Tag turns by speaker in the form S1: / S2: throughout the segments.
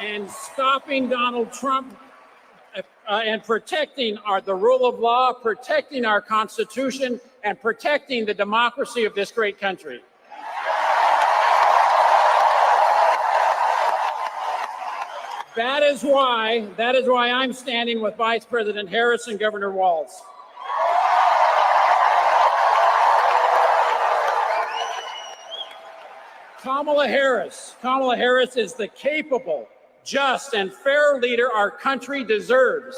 S1: and stopping Donald Trump and protecting the rule of law, protecting our Constitution, and protecting the democracy of this great country. That is why I'm standing with Vice President Harris and Governor Walz. Kamala Harris is the capable, just, and fair leader our country deserves.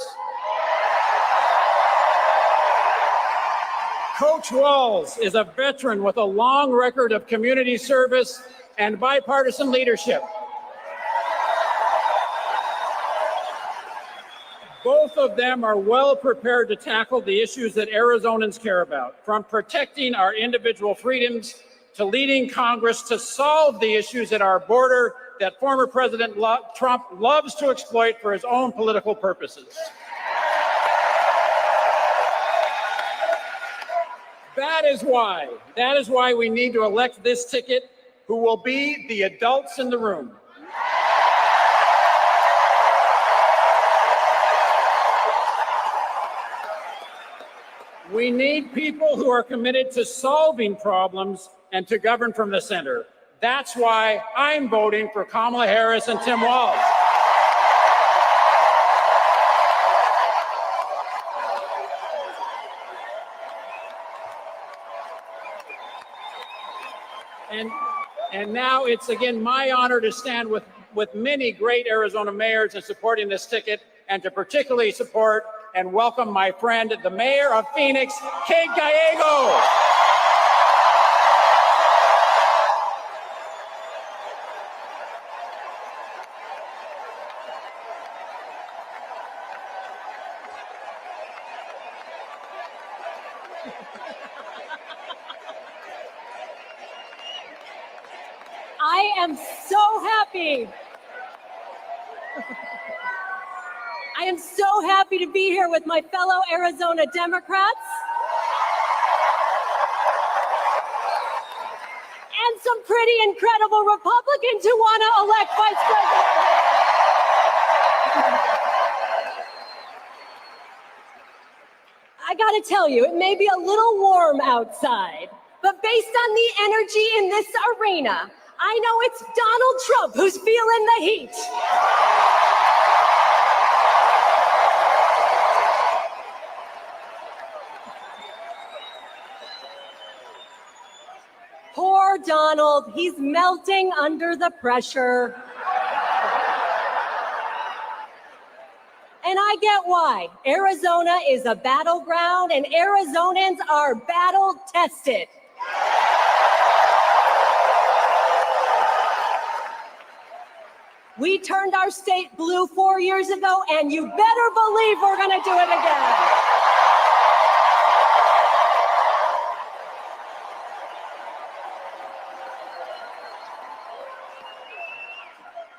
S1: Coach Walz is a veteran with a long record of community service and bipartisan leadership. Both of them are well prepared to tackle the issues that Arizonans care about, from protecting our individual freedoms to leading Congress to solve the issues at our border that former President Trump loves to exploit for his own political purposes. That is why we need to elect this ticket, who will be the adults in the room. We need people who are committed to solving problems and to govern from the center. That's why I'm voting for Kamala Harris and Tim Walz. And now it's again my honor to stand with many great Arizona mayors in supporting this ticket, and to particularly support and welcome my friend, the mayor of Phoenix, Kate Gallego.
S2: I am so happy. I am so happy to be here with my fellow Arizona Democrats and some pretty incredible Republicans who want to elect Vice President. I got to tell you, it may be a little warm outside, but based on the energy in this arena, I know it's Donald Trump who's feeling the heat. Poor Donald, he's melting under the pressure. And I get why. Arizona is a battleground and Arizonans are battle tested. We turned our state blue 4 years ago, and you better believe we're going to do it again.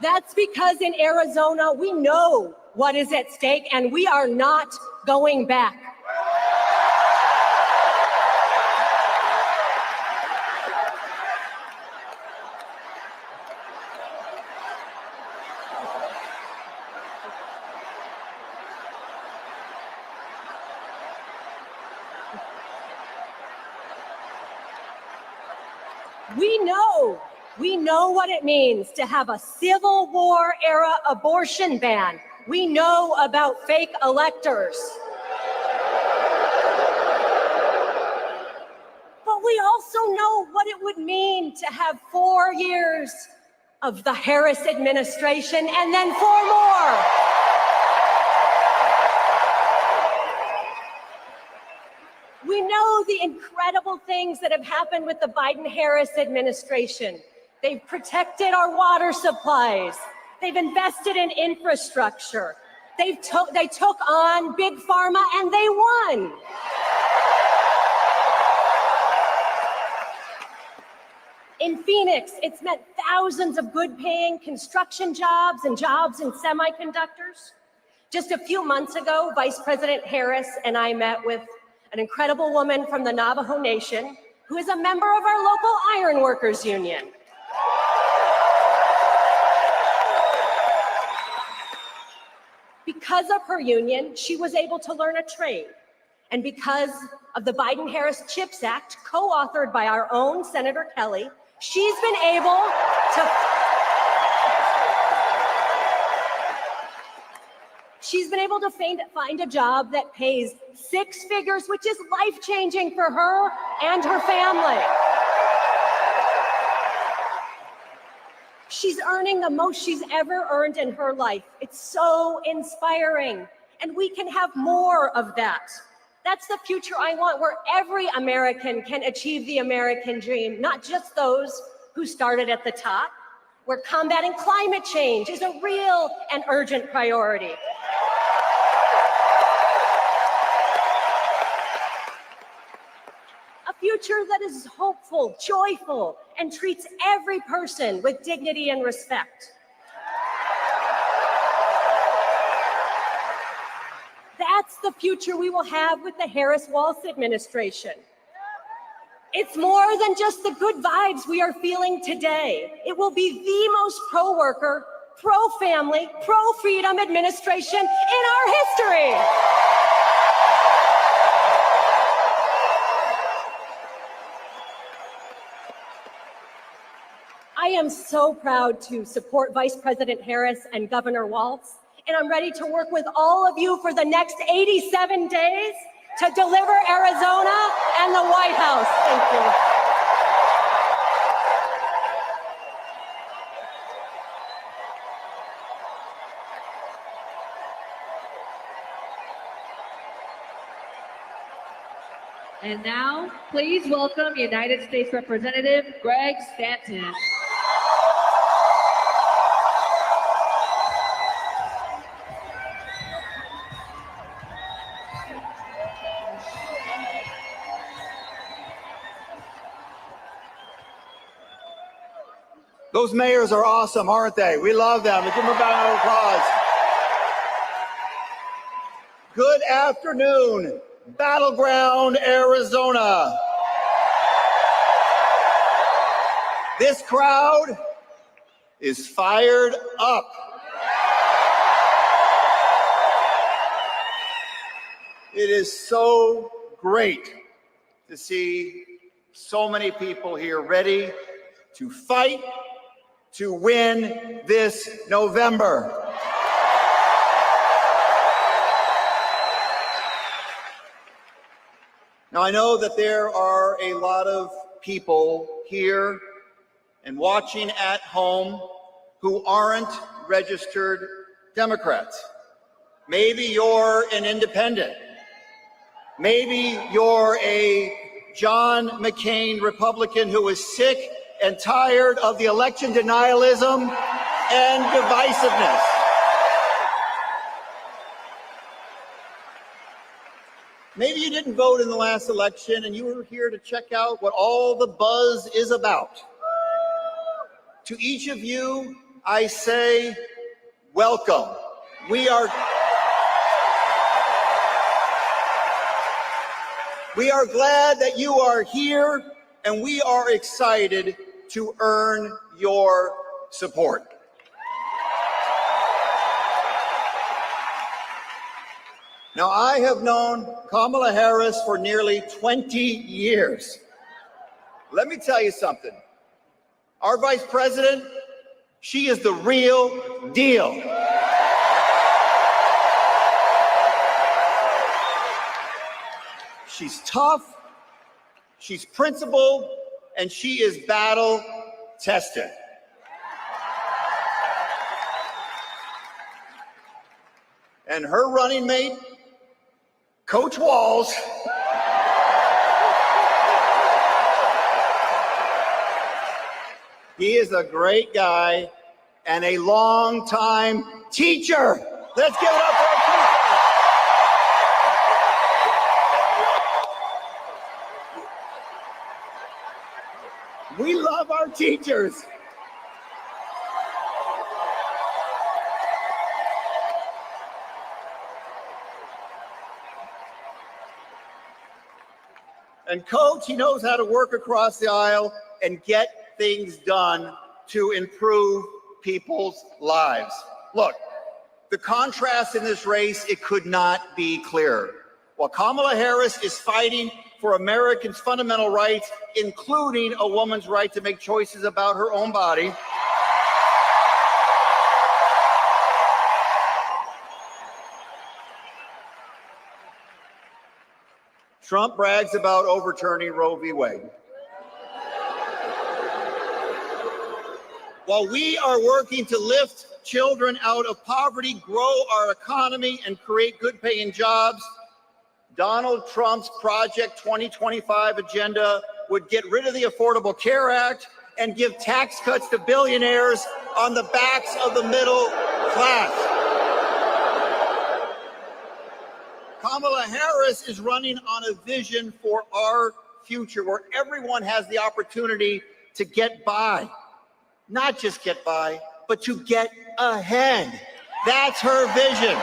S2: That's because in Arizona, we know what is at stake, and we are not going back. We know what it means to have a Civil War era abortion ban. We know about fake electors. But we also know what it would mean to have 4 years of the Harris administration and then 4 more. We know the incredible things that have happened with the Biden-Harris administration. They've protected our water supplies. They've invested in infrastructure. They took on Big Pharma and they won. In Phoenix, it's meant thousands of good-paying construction jobs and jobs in semiconductors. Just a few months ago, Vice President Harris and I met with an incredible woman from the Navajo Nation who is a member of our local ironworkers union. Because of her union, she was able to learn a trade. And because of the Biden-Harris CHIPS Act, co-authored by our own Senator Kelly, she's been able to find a job that pays 6 figures, which is life-changing for her and her family. She's earning the most she's ever earned in her life. It's so inspiring, and we can have more of that. That's the future I want, where every American can achieve the American dream, not just those who started at the top, where combating climate change is a real and urgent priority. A future that is hopeful, joyful, and treats every person with dignity and respect. That's the future we will have with the Harris-Walz administration. It's more than just the good vibes we are feeling today. It will be the most pro-worker, pro-family, pro-freedom administration in our history. I am so proud to support Vice President Harris and Governor Walz, and I'm ready to work with all of you for the next 87 days to deliver Arizona and the White House. Thank you.
S3: And now, please welcome United States Representative Greg Stanton.
S4: Those mayors are awesome, aren't they? We love them. Give them a round of applause. Good afternoon, Battleground, Arizona. This crowd is fired up. It is so great to see so many people here ready to fight to win this November. Now, I know that there are a lot of people here and watching at home who aren't registered Democrats. Maybe you're an independent. Maybe you're a John McCain Republican who is sick and tired of the election denialism and divisiveness. Maybe you didn't vote in the last election and you were here to check out what all the buzz is about. To each of you, I say, welcome. We are glad that you are here, and we are excited to earn your support. Now, I have known Kamala Harris for nearly 20 years. Let me tell you something. Our vice president, she is the real deal. She's tough, she's principled, and she is battle tested. And her running mate, Coach Walz, he is a great guy and a longtime teacher. Let's give it up for our teacher. We love our teachers. And Coach, he knows how to work across the aisle and get things done to improve people's lives. Look, The contrast in this race, it could not be clearer. While Kamala Harris is fighting for Americans' fundamental rights, including a woman's right to make choices about her own body, Trump brags about overturning Roe v. Wade. While we are working to lift children out of poverty, grow our economy, and create good-paying jobs, Donald Trump's Project 2025 agenda would get rid of the Affordable Care Act and give tax cuts to billionaires on the backs of the middle class. Kamala Harris is running on a vision for our future where everyone has the opportunity to get by. Not just get by, but to get ahead. That's her vision.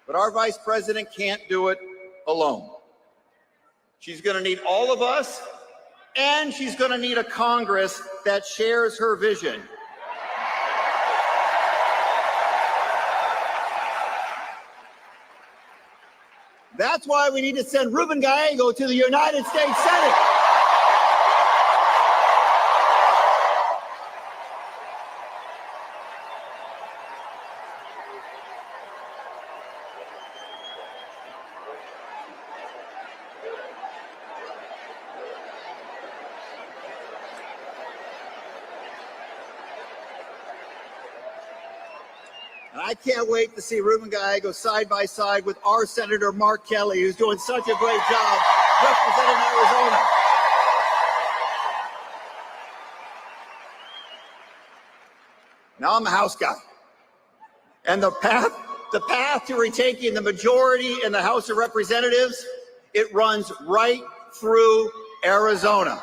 S4: But our vice president can't do it alone. She's going to need all of us, and she's going to need a Congress that shares her vision. That's why we need to send Ruben Gallego to the United States Senate. And I can't wait to see Ruben Gallego side by side with our Senator Mark Kelly, who's doing such a great job representing Arizona. Now I'm a House guy. And the path to retaking the majority in the House of Representatives, it runs right through Arizona.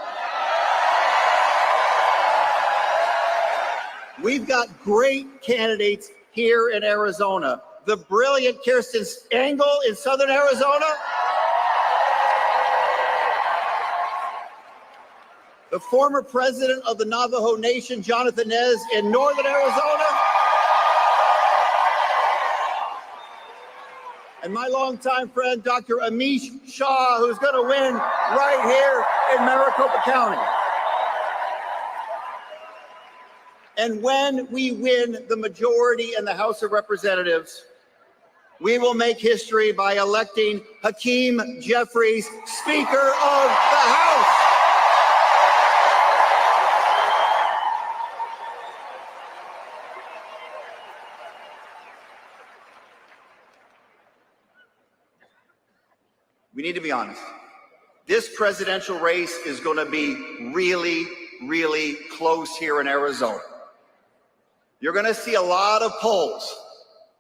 S4: We've got great candidates here in Arizona. The brilliant Kirsten Engel in Southern Arizona. The former president of the Navajo Nation, Jonathan Nez, in Northern Arizona. And my longtime friend, Dr. Amish Shah, who's going to win right here in Maricopa County. And when we win the majority in the House of Representatives, we will make history by electing Hakeem Jeffries Speaker of the House. We need to be honest. This presidential race is going to be really, really close here in Arizona. You're going to see a lot of polls.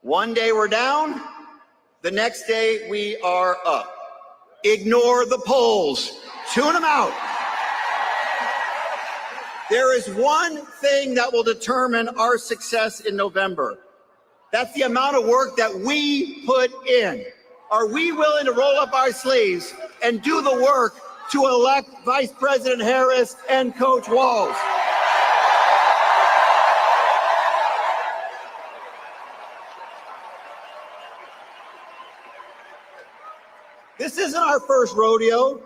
S4: One day we're down, the next day we are up. Ignore the polls. Tune them out. There is one thing that will determine our success in November. That's the amount of work that we put in. Are we willing to roll up our sleeves and do the work to elect Vice President Harris and Coach Walz? This isn't our first rodeo.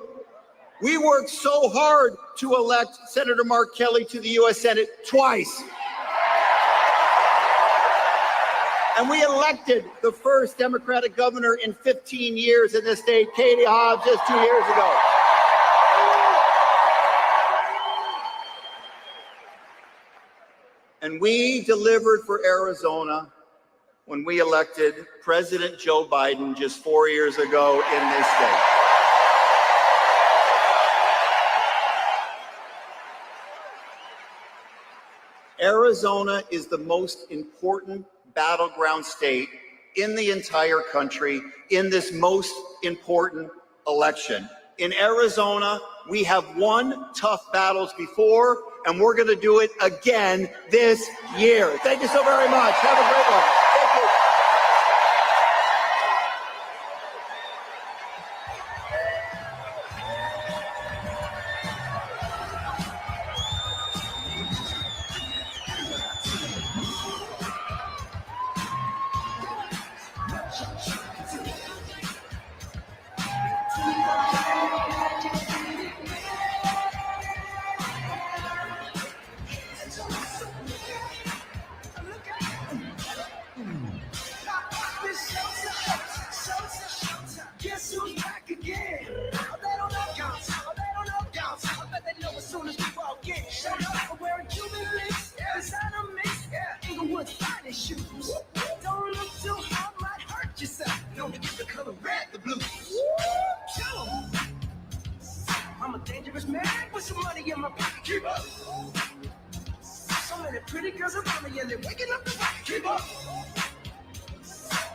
S4: We worked so hard to elect Senator Mark Kelly to the U.S. Senate twice. And we elected the first Democratic governor in 15 years in this state, Katie Hobbs, just 2 years ago. And we delivered for Arizona when we elected President Joe Biden just 4 years ago in this state. Arizona is the most important battleground state in the entire country in this most important election. In Arizona, we have won tough battles before, and we're going to do it again this year. Thank you so very much. Have a great one. Thank you.
S5: get shut up for wearing Cuban links. Designer mix, Inglewood's finest shoes. Don't look too hard, might hurt yourself. Known to give the color red the blues. Show 'em. I'm a dangerous man with some money in my pocket. Keep up. So many pretty girls around me and they're waking up the rocket. Keep up.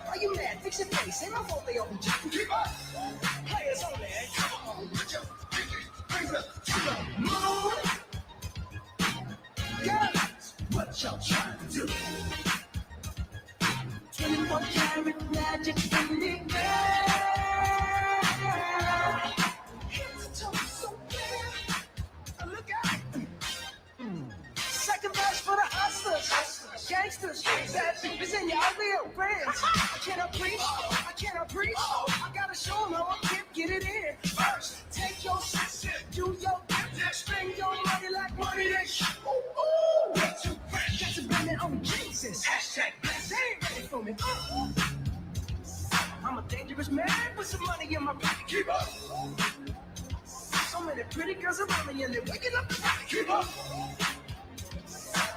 S5: Why you mad? Fix your face. Ain't my fault they open jacket. Keep up. Players only. Come on, put your fingers up to the moon. Girls, what y'all trying to do? 24 karat magic in the air. Heads to toe so clear. Look out. Second verse for the hustlers, gangsters, bad bitches in your ugly friends. I cannot preach, I cannot preach. I gotta show them how I can get it in. First, take your shit, do your thing, spend your money like money they should. Ooh, way too fresh. Got to blame it on Jesus. Hashtag blessed. They ain't ready for me. I'm a dangerous man with some money in my pocket. Keep up. So many pretty girls around me and they're waking up the rocket. Keep up.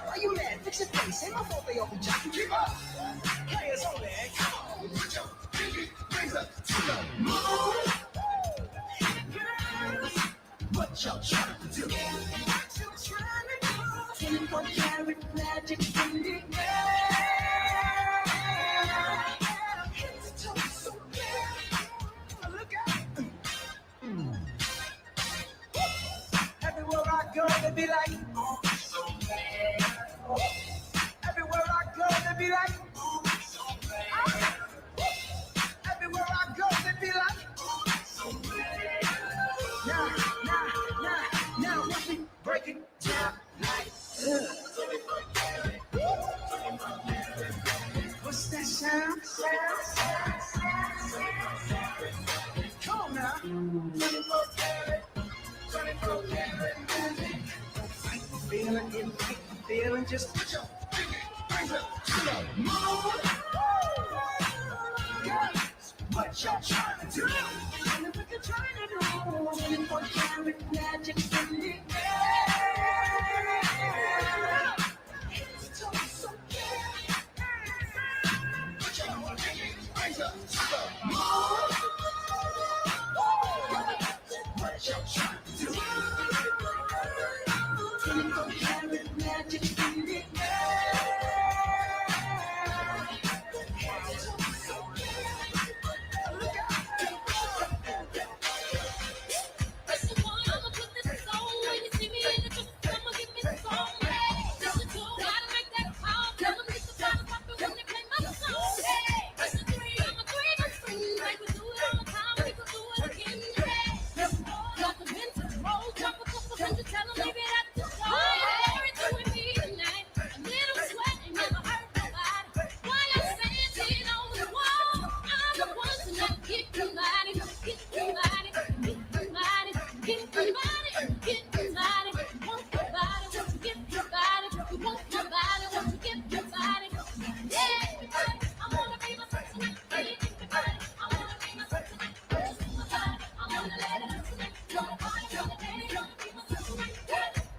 S5: Why you mad? Fix your face. Ain't my fault they open jacket. Keep up. Players only. Come on, put your fingers up to the moon. Girls, what y'all trying to do? What you trying to do? 24 karat magic in the air. Head to toe so clear. Look out. Everywhere I go, they be like, oh, so bad. Everywhere I go, they be like, oh, so bad. Everywhere I go, they be like, oh, so bad. Now, let me break it down like this. What's that sound? Come on now. 24 karat, 24 karat magic. Don't fight the feeling, invite the feeling. Just put your fingers up to the moon. Girls, what y'all trying to do? Tell me what you're trying to do. 24 karat magic in the air. Heads to toe so clear. Put your fingers up to the moon. What y'all trying to do? 24 karat magic in the air. Heads to toe so clear. Look out.
S6: Listen, boy, I'ma put this song when you see me in the truck. I'ma give me the song. Listen to it, gotta make that call. Tell them it's the bottom poppin' when they play my song. Listen to me, I'm a three, like we do it all the time. We can do it again. Got the vintage roll, drop a couple hundred, tell them leave it at the door. Everything with me tonight, a little sweat ain't never hurt nobody. While I'm standing on the wall, I'm the one to not get your body, get your body, get your body, get your body, get your body. Want your body, want to get your body. You want your body, want to get your body. Yeah, everybody, I wanna be myself tonight. Hey, everybody, I wanna be myself tonight. My body, I wanna let it out tonight. Wanna party, wanna dance, wanna be myself tonight.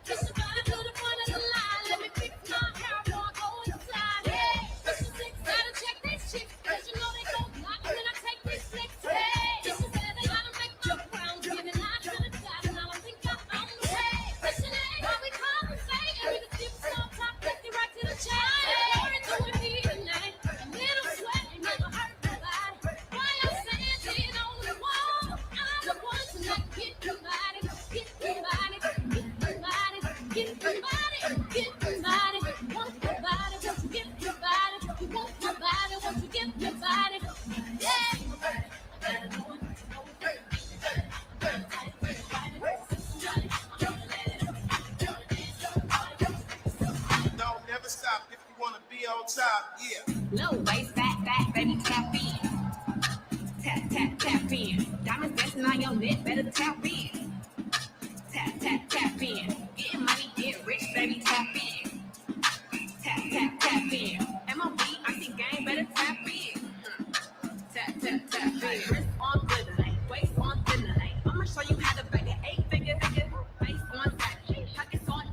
S6: Just about to the point of the line. Let me fix my hair before I go inside. Yeah, this is it. Gotta check these chicks, 'cause you know they gon' block me when I take these flicks. Hey, this is where they gotta make my crown. Giving life to the God, and I don't think I'm on the way. Listen, how we come and say, and we can skip some top, take it right to the chain. Everything with me tonight, a little sweat ain't never hurt nobody. While I'm standing on the wall, I'm the one to not get your body, get your body, get your body, get your body, get your body. Want your body, want to get your body. You want your body, want to get your body. Yeah.
S7: Don't never stop if you wanna be on top, yeah.
S8: Low waist, fat, baby, tap in. Tap in. Diamonds dancing on your neck, better tap in. Tap in. Getting money, get rich, baby, tap in. Tap in. MOB, I see game, better tap in. Tap in. Wrist on thinner, waist on thinner. I'ma show you how to bang it. 8 figure, face on sack. Pockets on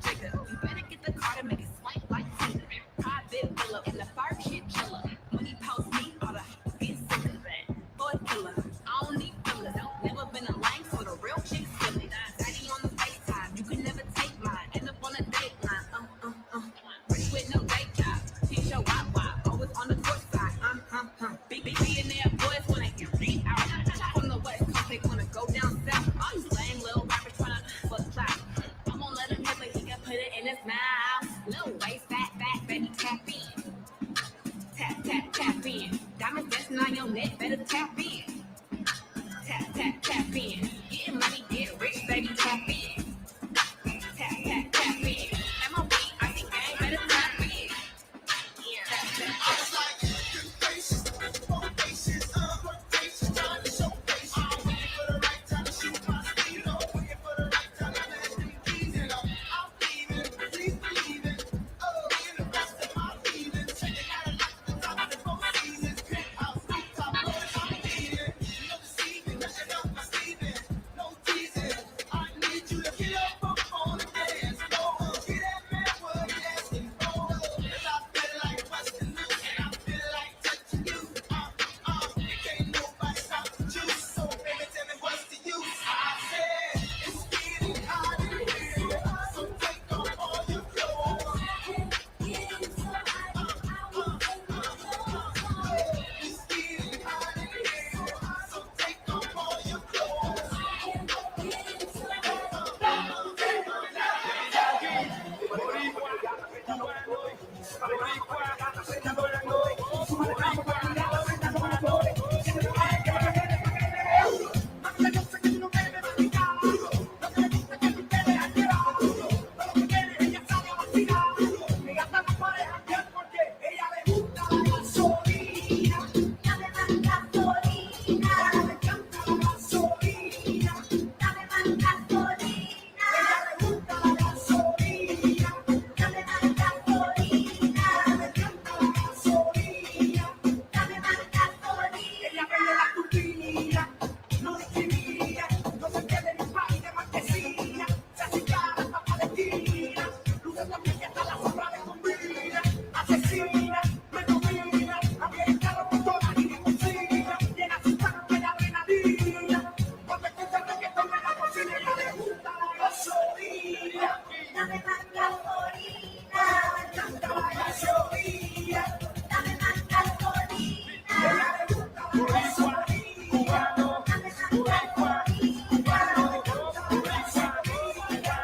S5: Asesina, me domina, abre el carro con toda mi limusina, llena su tanque de adrenalina. Cuando escucha el reggaetón en la cocina, ella le gusta la gasolina. Dame más gasolina, me encanta la gasolina. Dame más gasolina, ella le gusta la gasolina. Cubano, dame más gasolina, cubano, le gusta la gasolina.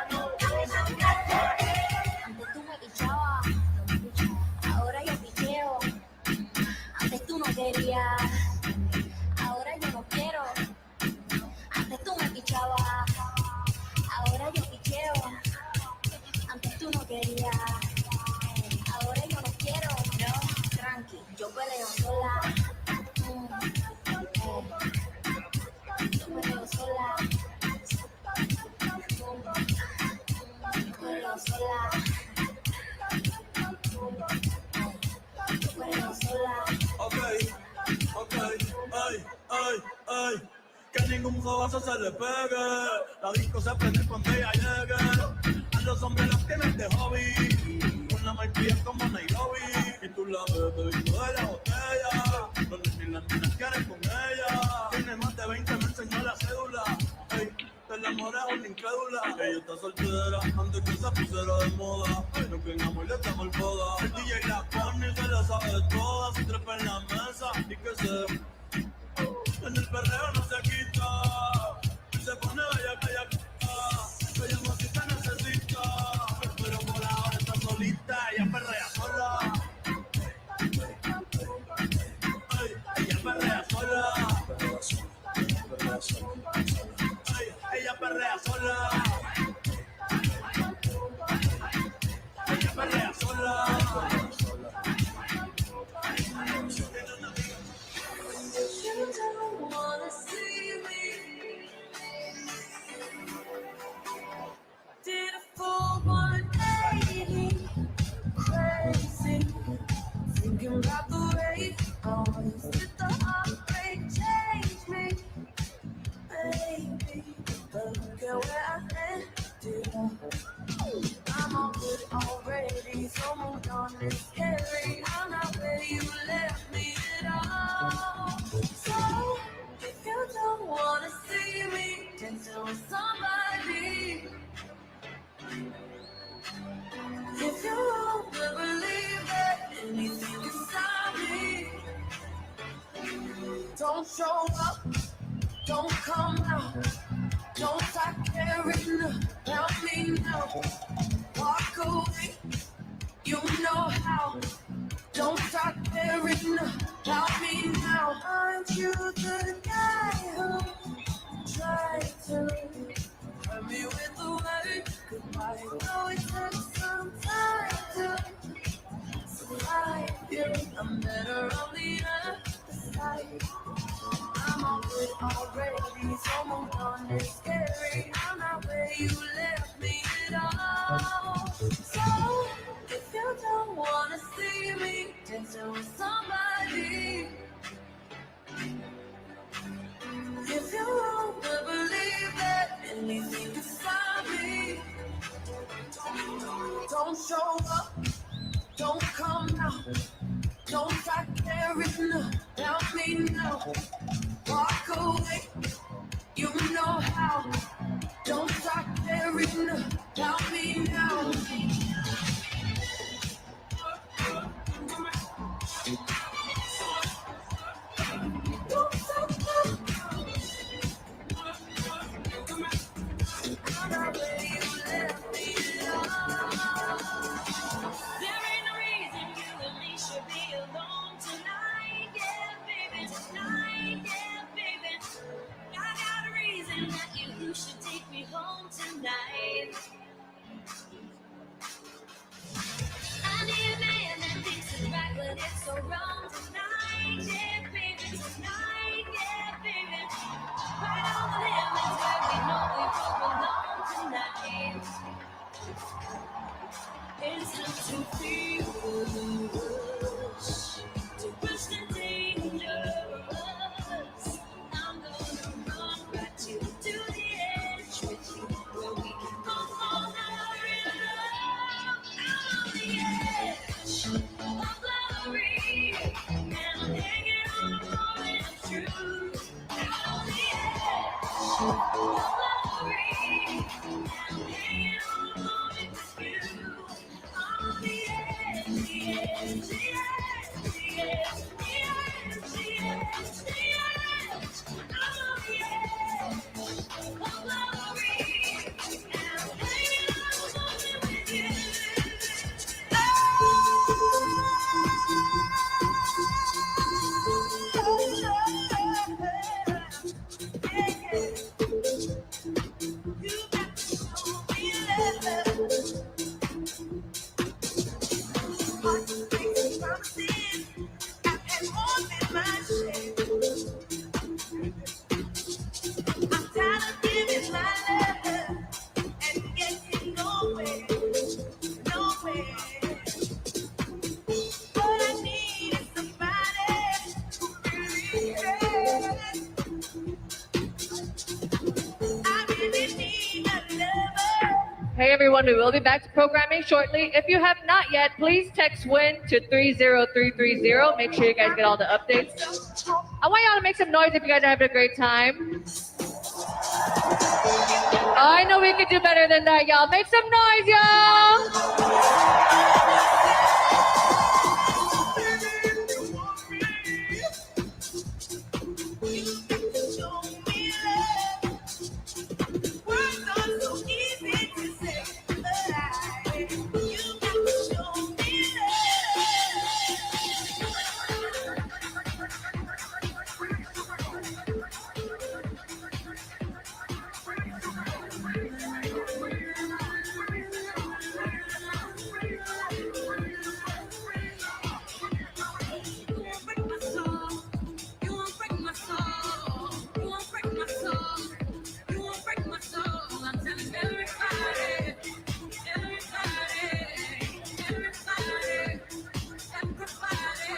S5: Dame más gasolina.
S6: Antes tú me pichabas, ahora yo picheo. Antes tú no querías, ahora yo no quiero. Antes tú me pichabas, ahora yo picheo. Antes tú no querías, ahora yo no quiero. No, tranqui, yo peleo sola. Yo peleo sola. Yo peleo sola. Yo peleo sola.
S9: Ok, ay, que ningún jovazo se le pegue. La disco se prende cuando ella llegue. A los hombres los tienen de hobby. Una maestría como Nairobi. Y tú la ves bebiendo de la botella. Los nenes y las nenas quieren con ella. Tiene más de 20, me enseñó la cédula. Ey, te enamoras una incrédula. Ella está soltera antes que se pusiera de moda. No que en amor le estamos el boda. El DJ la pone y se la sabe toda. Se trepa en la mesa y que se... En el perreo no se quita. Y se pone bella. Ella más si te necesita. Pero por ahora está solita. Ella perrea sola. Ay, ella perrea sola. Ay, ella perrea sola. Ella perrea sola.
S5: You don't wanna see me. Did a full 180, crazy, thinking about the way I was. Did the heartbreak change me, baby? But look at where I ended up. I'm all good already, so moved on. It's scary. I'm not where you left me at all. So if you don't wanna see me dancing with somebody, if you won't believe that anything can stop me, don't show up, don't come out, don't start caring about me now. Walk away, you know how. Don't start caring about me now. Aren't you the guy who tried to hurt me with the word goodbye? Oh, it took some time to survive you. I'm better on the other side. I'm all good already, so moved on. It's scary. I'm not where you left me at all. So if you don't wanna see me dancing with somebody, if you won't believe that anything can stop me, don't show up, don't come out, don't start caring about me now. Walk away, you know how. Don't start caring about me now. Don't stop. I'm not where you left me at There ain't no reason you and me should be alone tonight, yeah, baby, tonight, yeah, baby. I got a reason that you should take me home tonight. I need a man that thinks it's right when it's so wrong tonight, yeah, baby, tonight, yeah, baby. Right on the limits where we know we both belong tonight. It's not to feel the rush, to push the dangerous. I'm gonna run right to the edge with you, where we can both fall in love. heartbreaks and promises. I've had more than my share. I'm tired of giving my love and getting nowhere, nowhere. What I need is somebody who really cares. I really need a lover.
S3: Hey everyone, we will be back to programming shortly. If you have not yet, please text WIN to 30330. Make sure you guys get all the updates. I want y'all to make some noise if you guys are having a great time. I know we could do better than that, y'all. Make some noise, y'all.
S5: Show me love. Words are so easy to say, but you got to show me You won't break my soul. You won't break my soul. You won't break my soul. I'm telling everybody, everybody, everybody, everybody.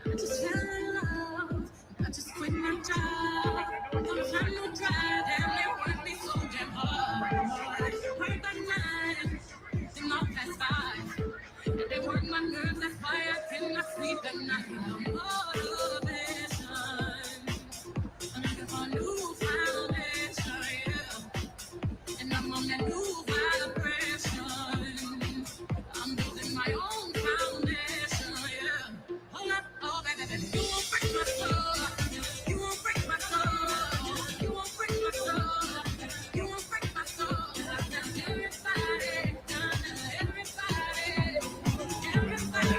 S5: I just fell in love. I just quit my job. I'm trying to try. Damn, they work me so damn hard. Work by 9, then off past 5. And they work my nerves. That's why I cannot sleep at night. No motivation. I'm looking for a new foundation, yeah. And I'm on that new vibration. I'm building my own foundation, yeah. Hold up, oh baby, you won't break my soul. You won't break my soul. You won't break my soul. You won't break my soul. I tell everybody, everybody, everybody, everybody.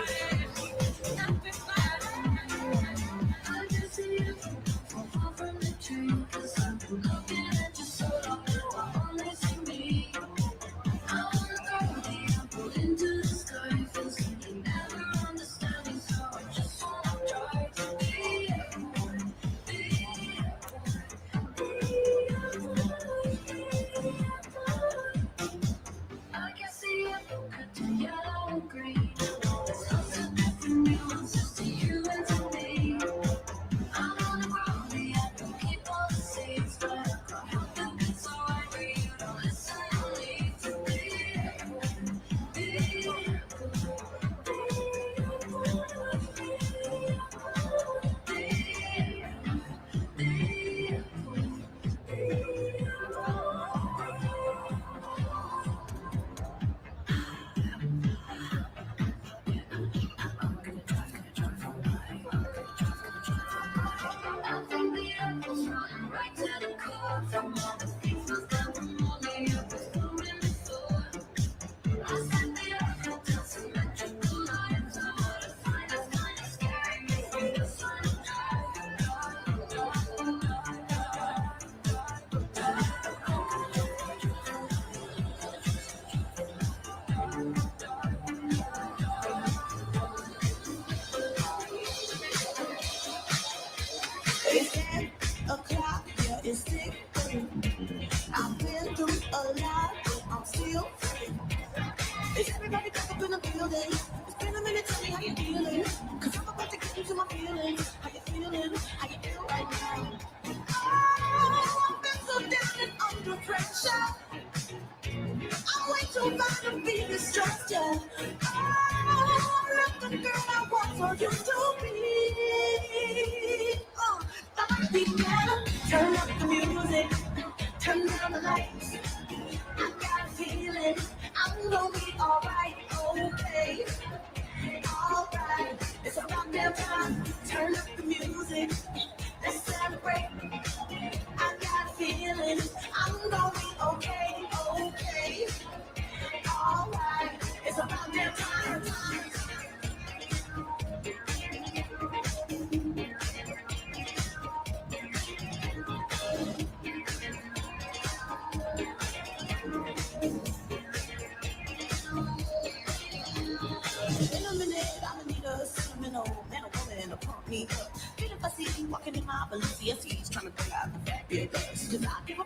S5: I just see you fall from the tree, 'cause I'm looking at you so long, you only see me. I wanna throw the apple into the sky, feels like you never understand me, so I just wanna try to be everyone, be I can see it cut to yellow and green. There's lots of different nuances to you and to me. I wanna grow the apple, keep all the seeds, but I can't help it, it's so angry you don't listen and leave to be everyone, be I think the apple's running right to the core. From all the things I've done, from all the apples blooming before. I set the apple down symmetrical lines. I wanna find it's kind of scary. Makes me just wanna It's 10 o'clock, yeah, it's thick. I've been through a lot, but I'm still free. Is everybody back up in the building? It's been a minute, tell me how you feeling. 'Cause I'm about to get into my feelings. How you feeling? How you feel right now? Oh, I've been so down and under pressure. I'm way too far to be distracted. Oh, let the girl I want for you to be. I might be better. Turn up the music. Turn down the lights. I got a feeling I'm gonna be alright, okay. Alright, it's about damn time. Turn up the music. Let's celebrate. I got a feeling I'm gonna be okay, okay. Alright, it's about damn time.
S8: Walking in my Balenciagas, trying to figure out the fat big buzz. Cause I give a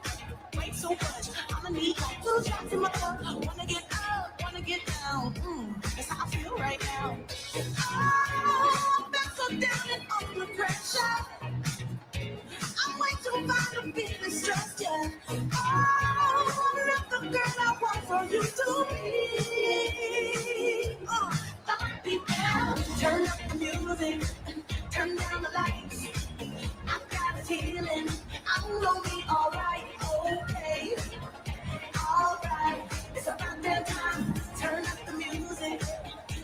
S8: weight so much. I'ma need like 2 shots in my cup. Wanna get up, wanna get down. That's how I feel right now. Oh, that's so down and under pressure. I'm way too fine to be distressed, yeah. Oh, not the girl I want for you to be. Thought people, turn up the music, turn down the lights. I've got a feeling I'm gonna be alright, okay. Alright, it's about that time. Turn up the music,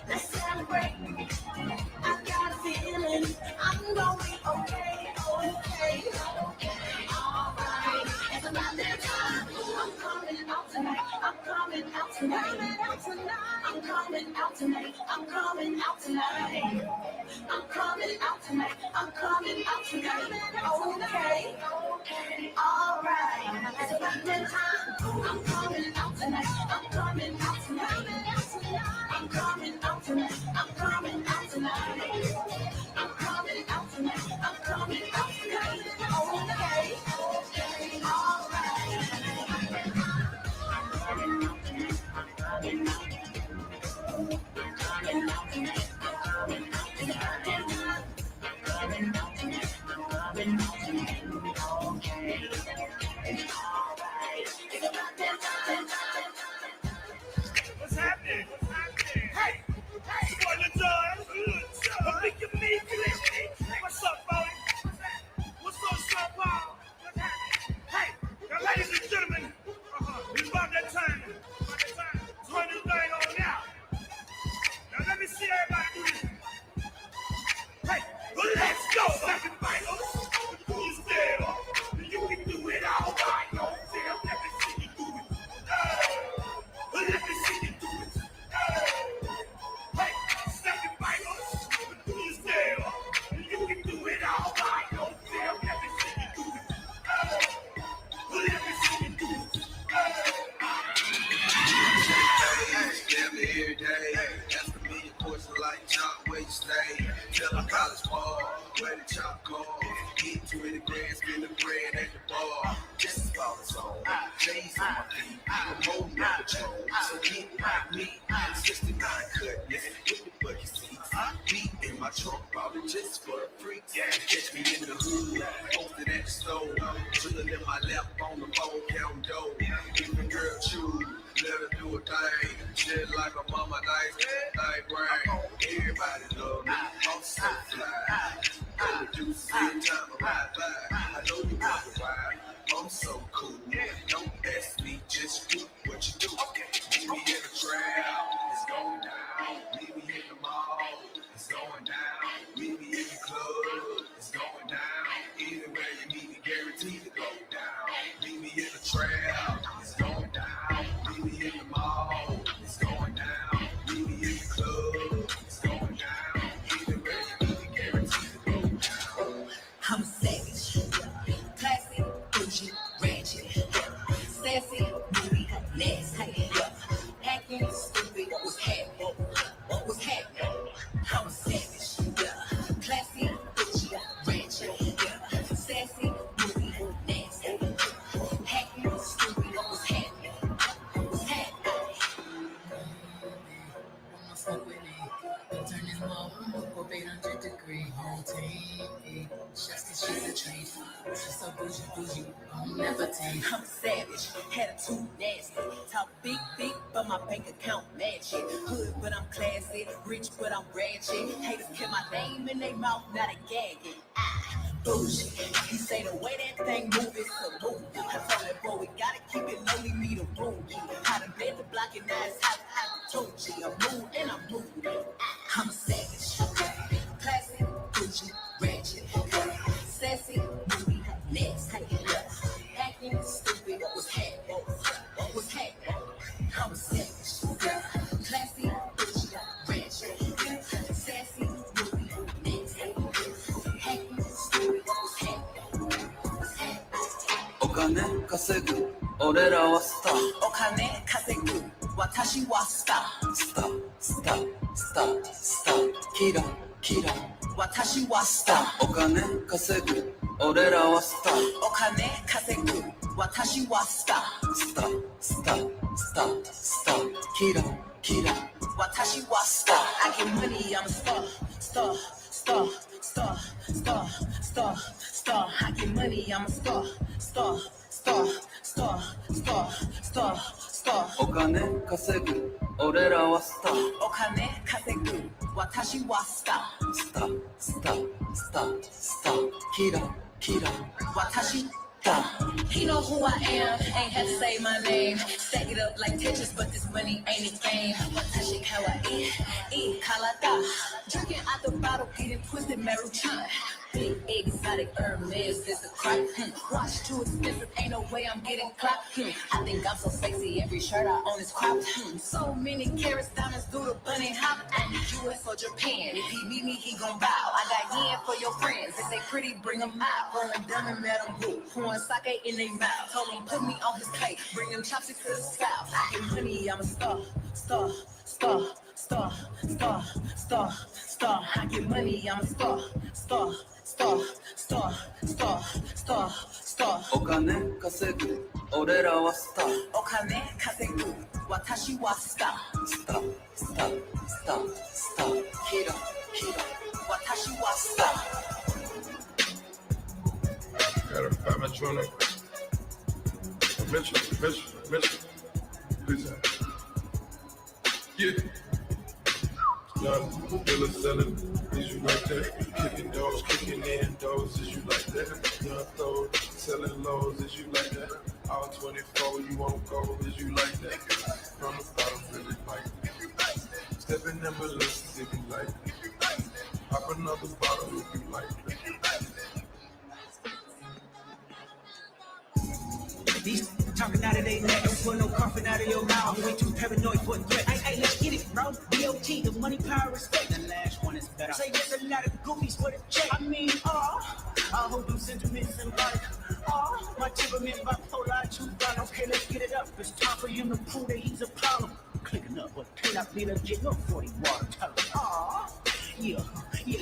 S8: let's celebrate. I've got a feeling I'm gonna be okay, okay. Alright, it's about that time. I'm coming out tonight. I'm coming out tonight. I'm coming out tonight. I'm coming out tonight. I'm coming out tonight. I'm coming out tonight. Okay. Alright. It's about that time. I'm coming out tonight. I'm coming out tonight. I'm coming out tonight. I'm coming out tonight. I'm coming out tonight. I'm coming out tonight. Okay. Alright.
S9: What's happening? Hey! Spoiler John! I'm making me clear. What's up, boy? What's up, Sao Paulo? What's happening? Hey! Now, ladies and gentlemen, it's about that time. To run this thing on now. Now, let me see everybody do this. Hey! Well, let's go! Second finals. You still. You can do it all right. Don't fail. Let me see you do it. Let me see you do it. Hey, second finals. You still. You can do it all right. Don't fail. Let me see you do it. Let me see you do it.
S7: Damn it every day. Ask me a question like John, where you stay? Tell my college ball, where the chop goes. Eat 20 grand, spend the bread at the bar. Just as ball is on. J's on my feet. I'm on my patrol. So get like me. 69 cutlass with the bucket seats. Deep in my trunk, bought it just for the freaks. Catch me in the hood, posted at the store. Chillin' in my lap on the phone, counting dough. If the girl choose, let her do a thing. Shit like a mama nice, like brain. Everybody love me, I'm so fly. Go to do time I ride by. I know you want to ride, I'm so cool. Don't ask me, just do what you do. Meet me in the trail, it's going down. Meet me in the mall, it's going down. Meet me in the club, it's going down. Anywhere you meet me, guaranteed to go down. Meet me in the trail, it's going down. Meet me in the mall, it's going down. Meet me in the club, it's going down. Anywhere you meet me, guaranteed to go down.
S8: I'm a savage, classy, bougie, ratchet, sassy, moody, nasty, acting stupid. What's happening? What's happening? I'm a savage, classy, bougie, ratchet, sassy, moody, nasty, acting stupid. What's happening? What's happening?
S10: Fuck with me. Turn this motherfucker up 800 degree. Whole team. Just cause she's a treat. She's so bougie. I'm never team.
S8: I'm savage, attitude nasty. Talk big, but my bank account match it. Hood, but I'm classy. Rich, but I'm ratchet. Haters keep my name in their mouth, not a gagging. Bougie. He say the way that thing move is a move. I told that boy we gotta keep it low, we need a room. How to bed the block and now it's how I told you. I'm moved and I'm moving. I'm a savage, classy, bougie, ratchet, sassy, moody, nasty, acting stupid. What's happening? What's happening? I'm a savage, classy, bougie, ratchet, sassy, moody, nasty, acting stupid. What's happening? What's happening?
S10: お金稼ぐ俺らはスター
S8: お金稼ぐ私はスター
S10: スターキラキラ私はスターお金稼ぐ俺らはスターお金稼ぐ私はスタースタースタースタースターキラキラ私はスター I get money I'm a star star star star star star star I get money I'm a star star star star star star star お金稼ぐ俺らはスターお金稼ぐ私はスタースタースタースタースターキラキラ私He know who I am, ain't had to say my name. Stack it up like Tetris, but this money ain't a game. Watashi kawaii, kalata. Drinking out the bottle, getting twisted, marijuana. Big exotic Hermes is the crack. Watch too expensive, ain't no way I'm getting clapped. I think I'm so sexy, every shirt I own is cropped. So many carats, diamonds, do the bunny hop. US or Japan, if he meet me, he gon' bow. I got yen for your friends, if they pretty, bring them out. Rolling diamond, Madam Blue, pouring sake in their mouth. Told him put me on his plate, bring them chopsticks to the south. I get money, I'm a star, star, star, star, star, star, star. I get money, I'm a star, star. Star, star, star, star, star お金稼ぐ俺らはスターお金稼ぐ私はスタースタースタースタースターキラキラ私はスター
S11: I'm a joiner. Mitchell. Please. Yeah. Young, dealer selling, is you like that? Kicking doors, kicking in doors, is you like that? Young throw, selling lows, is you like that? All 24, you won't go, is you like that? From the bottom, really like it. Stepping in balloons, if you like it. Pop another bottle, if you like it.
S5: These talking out of their neck, don't put no coughing out of your mouth. You ain't too paranoid for a threat. Hey, let's get it, bro. DOT, the money, power, respect. The last one is better. Say there's a lot of goofies for the check. I mean, I hope them sentiments symbolic. My temperament bipolar, too fun. Okay, let's get it up. It's time for him to prove that he's a problem. Clicking up, but can I be legit? No 40 water tower. Yeah,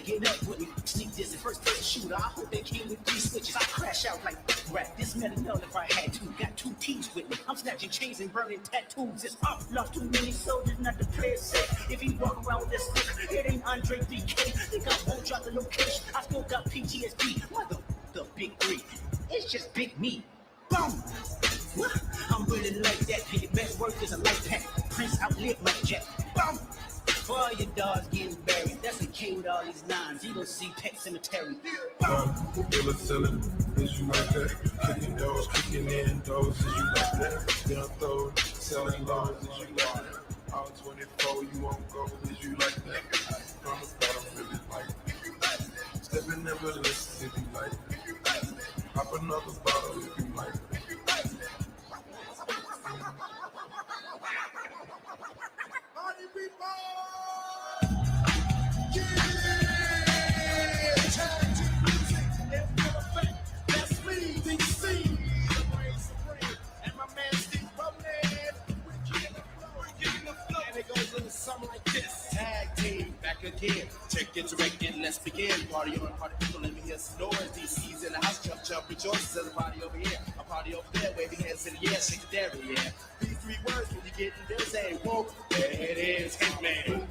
S5: get up with me. Sneak this in first person shooter. I hope they came with 3 switches. I crash out like rat. This metal known if I had to. Got 2 T's with me. I'm snatching chains and burning tattoos. It's up. Lost too many soldiers not to play it safe. If he walk around with this stick, it ain't Andre BK. Think I won't drop the location. I still got PTSD. Mother, the big 3. It's just big me. Boom. I'm really like that. Your best work is a life pack. Prince outlived like Jack. Boom. For all your dogs getting buried, that's a king with all these 9s. You gon' see Pet Cemetery.
S11: Dealer selling, is you like that? Kicking doors, kicking in doors, is you like that? Young throw, selling lows, is you like that? All 24, you won't go, is you like that? From the bottom, really like it. Stepping never listen, if you like it. Pop another bottle, if you like it. Party people!
S9: Something like this. Tag team, back again. Check it, direct it, let's begin. Party on, party people, let me hear some noise. DC's in the house, jump, jump, rejoice. Everybody over here, a party over there. Wave your hands in the air, shake the dairy, yeah. These 3 words, when you get in there, say, whoa, there it is, Hitman.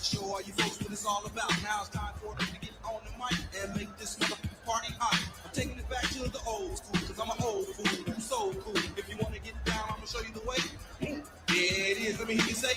S9: Show all you folks what it's all about. Now it's time for them to get on the mic and make this motherfucking party hot. I'm taking it back to the old school, cause I'm an old fool. I'm so cool. If you wanna get down, I'm gonna show you the way. There it is. Let me hear you say,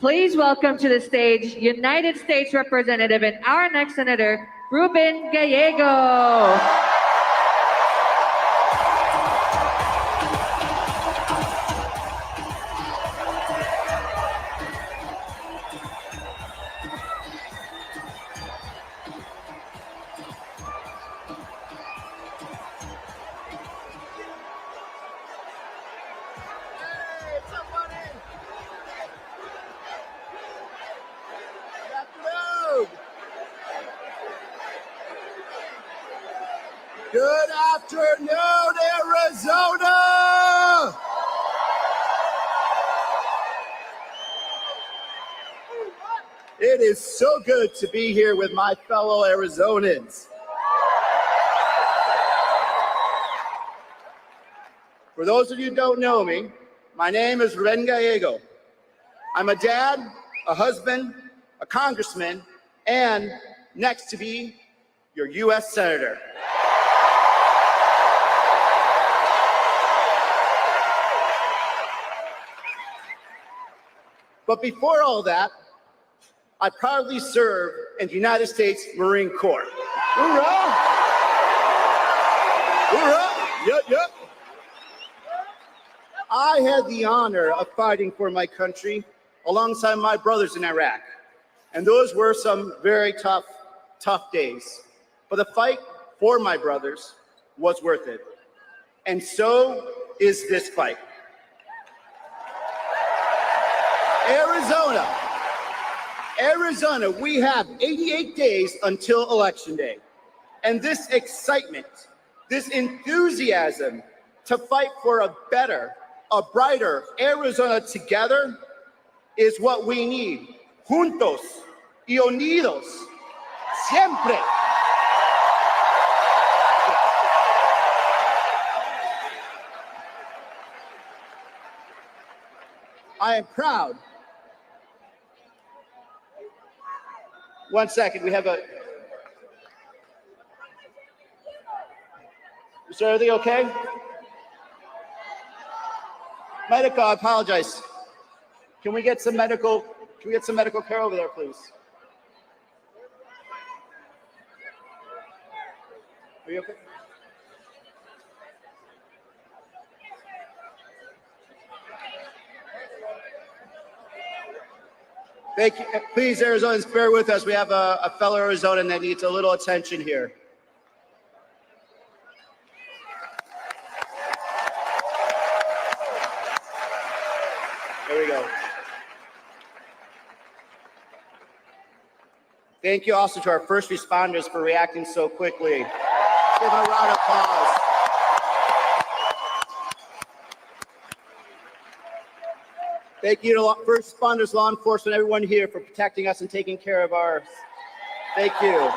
S3: Please welcome to the stage United States Representative and our next Senator, Ruben Gallego.
S4: Good afternoon, Arizona! It is so good to be here with my fellow Arizonans. For those of you who don't know me, my name is Ruben Gallego. I'm a dad, a husband, a congressman, and next to be your U.S. Senator. But before all that, I proudly served in the United States Marine Corps. Hoorah! Hoorah! Yep, yep. I had the honor of fighting for my country alongside my brothers in Iraq. And those were some very tough days. But the fight for my brothers was worth it. And so is this fight. Arizona, we have 88 days until Election Day. And this excitement, this enthusiasm to fight for a better, a brighter Arizona together is what we need. Juntos y unidos, siempre. I am proud. One second, we have a... Is everything okay? Medical, I apologize. Can we get some medical care over there, please? Are you okay? Thank you. Please, Arizonans, bear with us. We have a fellow Arizonan that needs a little attention here. There we go. Thank you also to our first responders for reacting so quickly. Give them a round of applause. Thank you to first responders, law enforcement, everyone here for protecting us and taking care of ours. Thank you.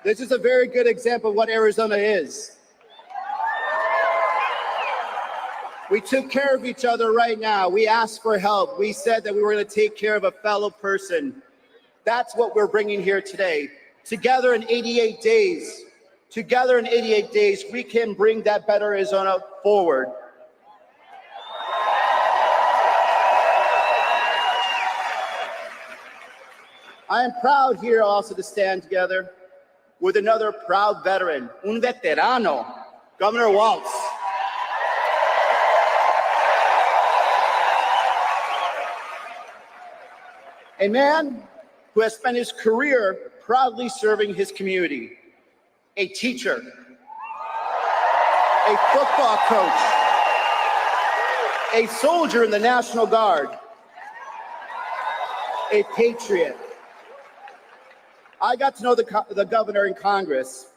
S4: This is a very good example of what Arizona is. We took care of each other right now. We asked for help. We said that we were going to take care of a fellow person. That's what we're bringing here today. Together in 88 days. Together in 88 days, we can bring that better Arizona forward. I am proud here also to stand together with another proud veteran, un veterano, Governor Walz. A man who has spent his career proudly serving his community. A teacher, a football coach, a soldier in the National Guard, a patriot. I got to know the governor in Congress.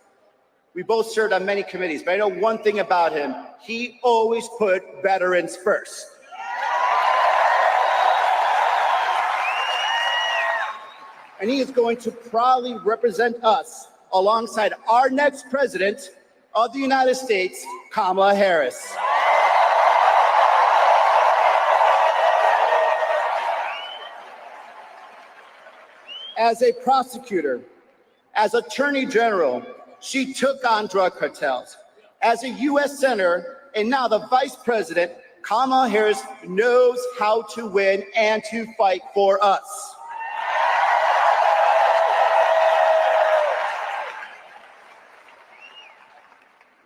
S4: We both served on many committees, but I know one thing about him. He always put veterans first. And he is going to proudly represent us alongside our next president of the United States, Kamala Harris. As a prosecutor, as attorney general, she took on drug cartels. As a U.S. senator, and now the Vice President, Kamala Harris, knows how to win and to fight for us.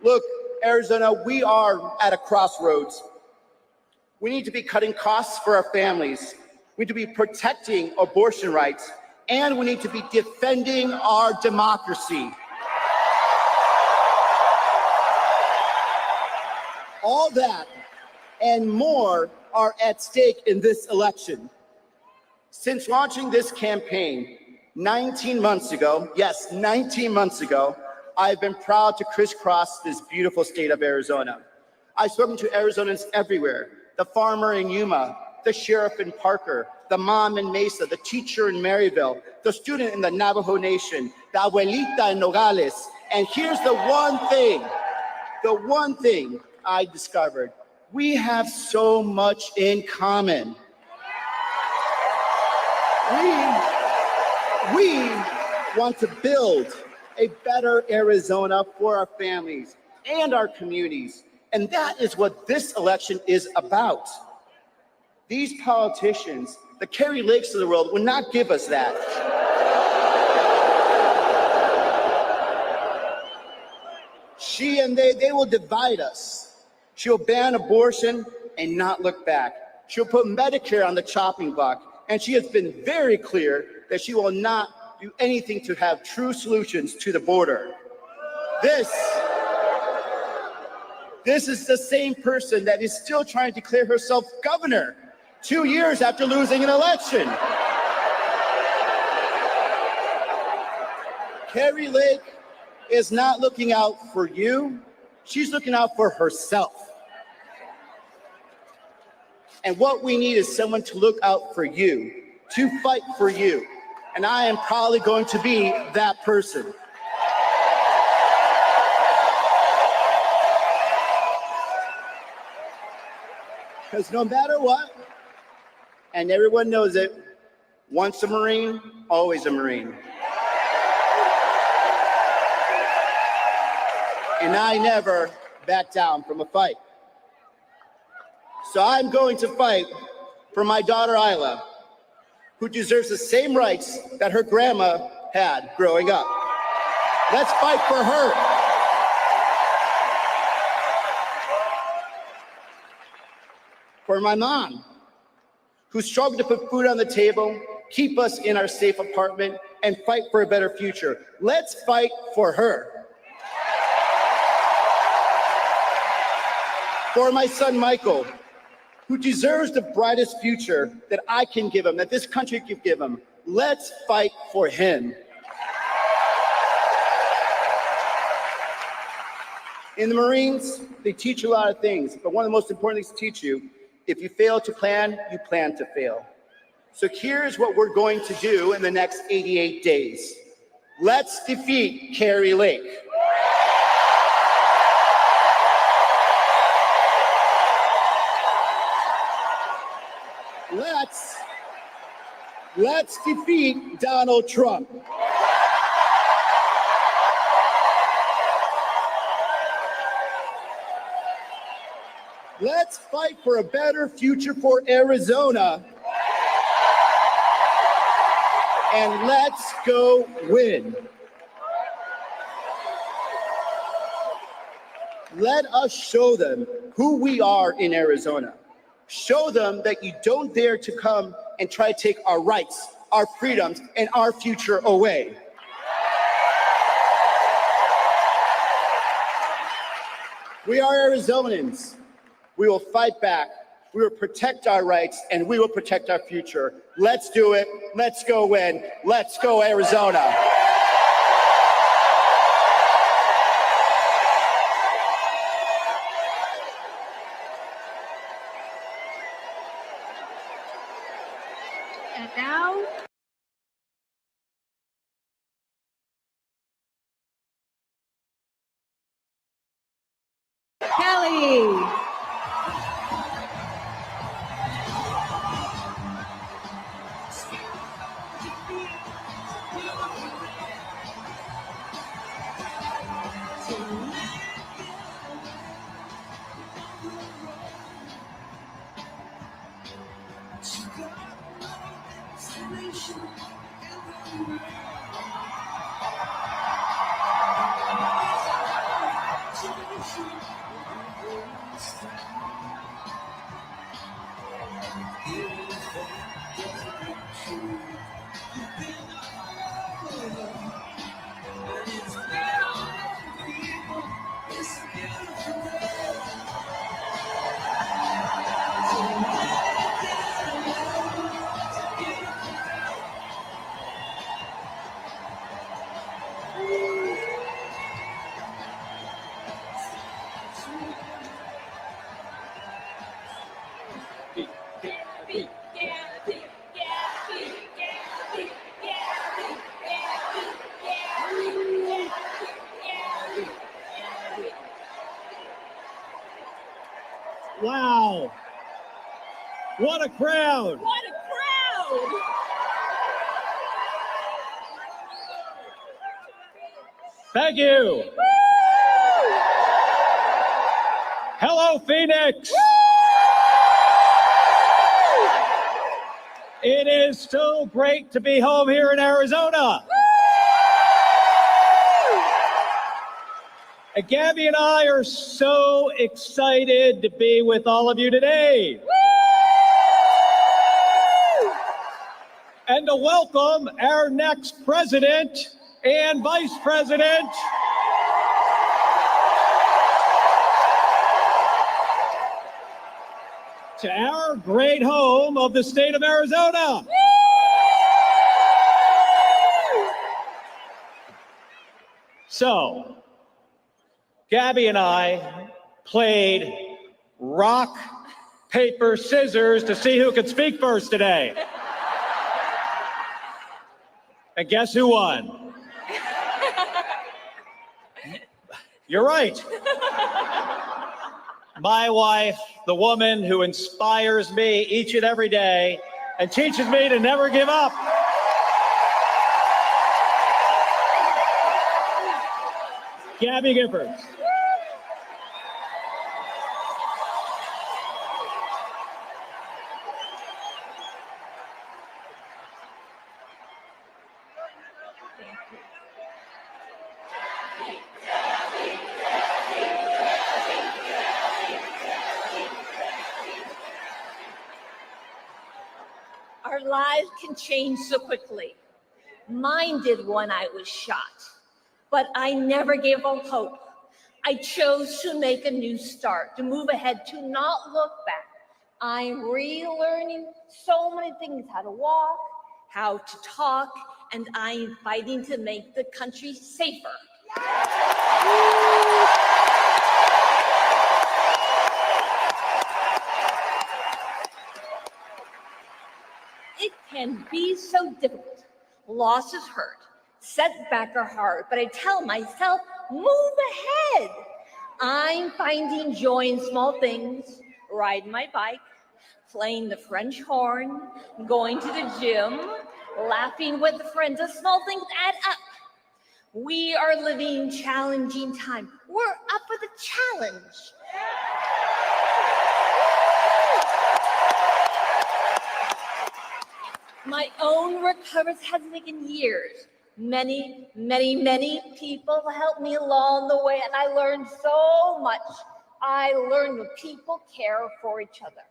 S4: Look, Arizona, we are at a crossroads. We need to be cutting costs for our families. We need to be protecting abortion rights, and we need to be defending our democracy. All that and more are at stake in this election. Since launching this campaign 19 months ago, yes, 19 months ago, I've been proud to crisscross this beautiful state of Arizona. I've spoken to Arizonans everywhere, the farmer in Yuma, the sheriff in Parker, the mom in Mesa, the teacher in Maryville, the student in the Navajo Nation, the abuelita in Nogales. And here's the one thing I discovered. We have so much in common. We want to build a better Arizona for our families and our communities. And that is what this election is about. These politicians, the Kari Lakes of the world, will not give us that. She and they will divide us. She'll ban abortion and not look back. She'll put Medicare on the chopping block. And she has been very clear that she will not do anything to have true solutions to the border. This is the same person that is still trying to declare herself governor 2 years after losing an election. Kari Lake is not looking out for you. She's looking out for herself. And what we need is someone to look out for you, to fight for you. And I am probably going to be that person. Because no matter what, and everyone knows it, once a Marine, always a Marine. And I never back down from a fight. So I'm going to fight for my daughter Isla, who deserves the same rights that her grandma had growing up. Let's fight for her. For my mom, who struggled to put food on the table, keep us in our safe apartment, and fight for a better future. Let's fight for her. For my son, Michael, who deserves the brightest future that I can give him, that this country can give him. Let's fight for him. In the Marines, they teach you a lot of things, but one of the most important things to teach you, if you fail to plan, you plan to fail. So here's what we're going to do in the next 88 days. Let's defeat Kari Lake. Let's defeat Donald Trump. Let's fight for a better future for Arizona. And let's go win. Let us show them who we are in Arizona. Show them that you don't dare to come and try to take our rights, our freedoms, and our future away. We are Arizonans. We will fight back. We will protect our rights, and we will protect our future. Let's do it. Let's go win. Let's go Arizona.
S3: And now, Kelly.
S1: Wow. What a crowd.
S2: What a crowd!
S1: Thank you. Hello, Phoenix. It is so great to be home here in Arizona. And Gabby and I are so excited to be with all of you today. And to welcome our next president and vice president. To our great home of the state of Arizona. So, Gabby and I played rock, paper, scissors to see who could speak first today. And guess who won? You're right. My wife, the woman who inspires me each and every day and teaches me to never give up. Gabby Giffords.
S12: Our lives can change so quickly. Mine did when I was shot, but I never gave up hope. I chose to make a new start, to move ahead, to not look back. I'm relearning so many things, how to walk, how to talk, and I'm fighting to make the country safer. It can be so difficult. Losses hurt, setbacks are hard, but I tell myself, move ahead. I'm finding joy in small things, riding my bike, playing the French horn, going to the gym, laughing with friends. The small things add up. We are living challenging time. We're up for the challenge. My own recovery has taken years. Many, many, many people helped me along the way, and I learned so much. I learned that people care for each other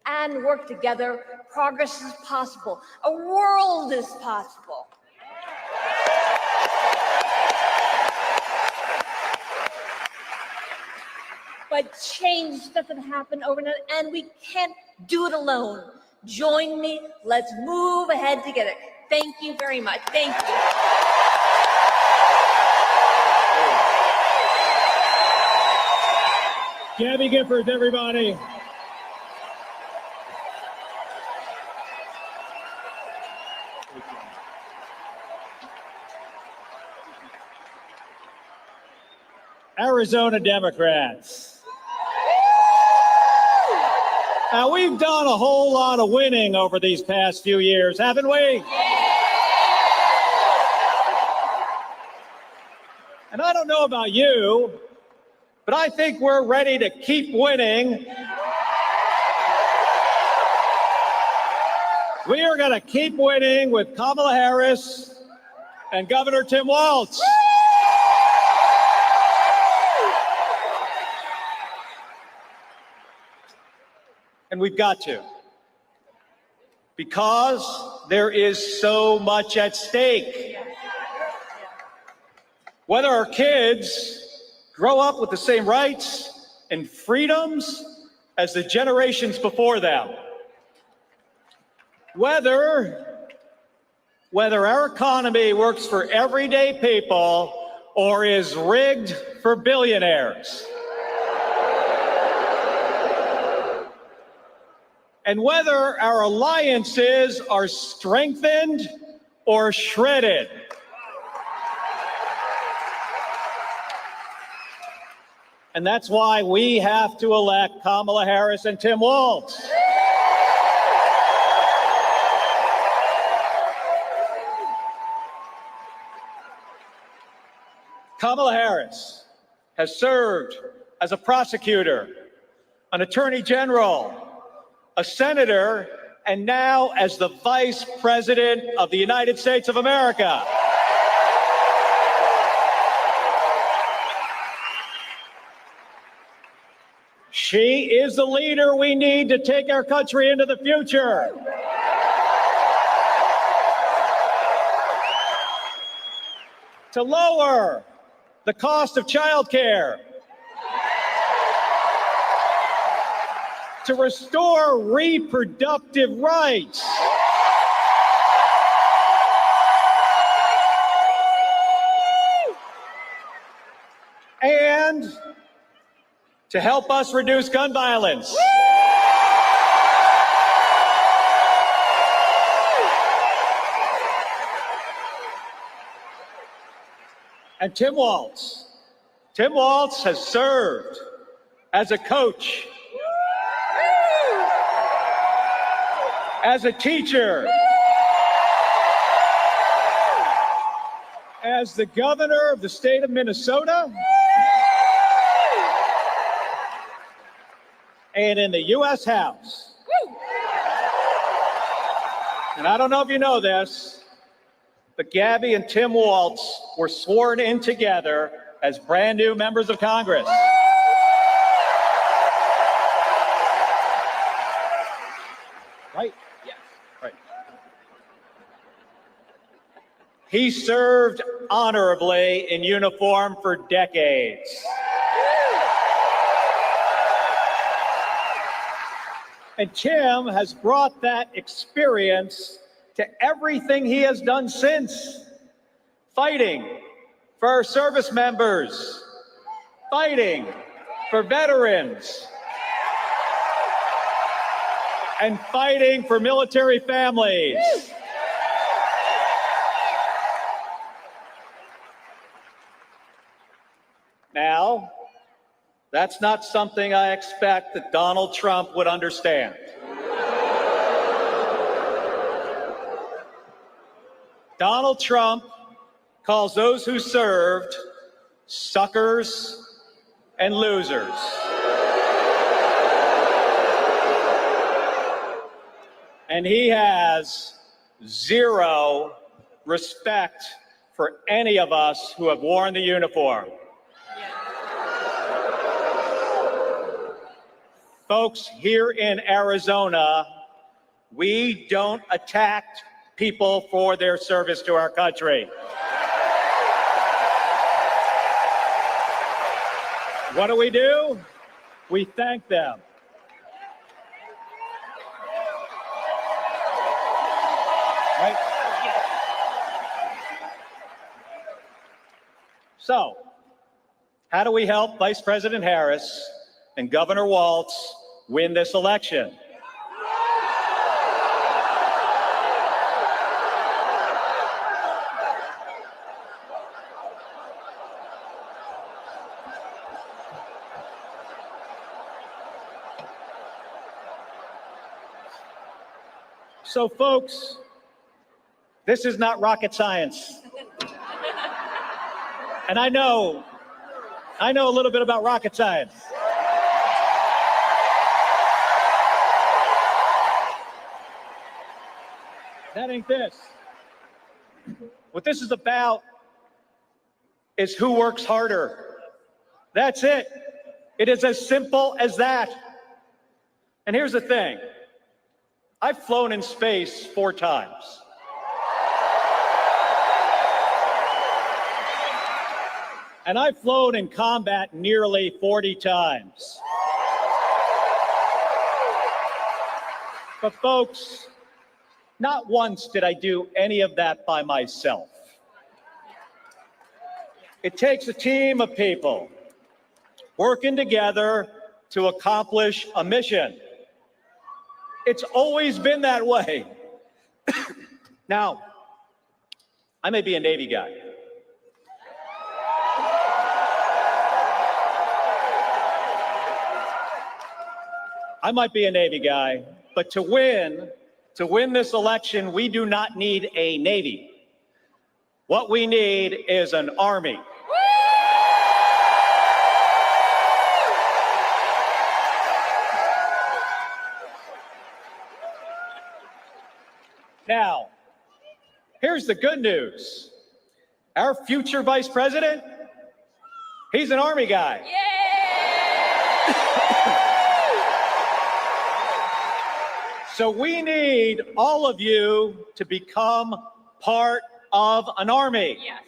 S12: and work together. Progress is possible. A world is possible. But change doesn't happen overnight, and we can't do it alone. Join me. Let's move ahead together. Thank you very much. Thank you.
S1: Gabby Giffords, everybody. Arizona Democrats. Now, we've done a whole lot of winning over these past few years, haven't we? And I don't know about you, but I think we're ready to keep winning We are going to keep winning with Kamala Harris and Governor Tim Walz. And we've got to, because there is so much at stake. Whether our kids grow up with the same rights and freedoms as the generations before them, whether our economy works for everyday people or is rigged for billionaires, and whether our alliances are strengthened or shredded. And that's why we have to elect Kamala Harris and Tim Walz. Kamala Harris has served as a prosecutor, an attorney general, a senator, and now as the Vice President of the United States of America. She is the leader we need to take our country into the future. To lower the cost of childcare, to restore reproductive rights, and to help us reduce gun violence. And Tim Walz has served as a coach, as a teacher, as the governor of the state of Minnesota, and in the U.S. House. And I don't know if you know this, but Gabby and Tim Walz were sworn in together as brand new members of Congress. Right? Yeah. Right. He served honorably in uniform for decades. And Tim has brought that experience to everything he has done since. Fighting for our service members, fighting for veterans, and fighting for military families. Now, that's not something I expect that Donald Trump would understand. Donald Trump calls those who served suckers and losers. And he has zero respect for any of us who have worn the uniform. Folks, here in Arizona, we don't attack people for their service to our country. What do? We thank them. Right? So, how do we help Vice President Harris and Governor Walz win this election? So, folks, this is not rocket science. And I know a little bit about rocket science.
S13: That ain't this. What this is about is who works harder. That's it. It is as simple as that. And here's the thing. I've flown in space 4 times. And I've flown in combat nearly 40 times. But folks, not once did I do any of that by myself. It takes a team of people working together to accomplish a mission. It's always been that way. Now, I may be a Navy guy. I might be a Navy guy, but to win this election, we do not need a Navy. What we need is an Army. Now, here's the good news. Our future vice president, he's an Army guy. So we need all of you to become part of an army. Yes.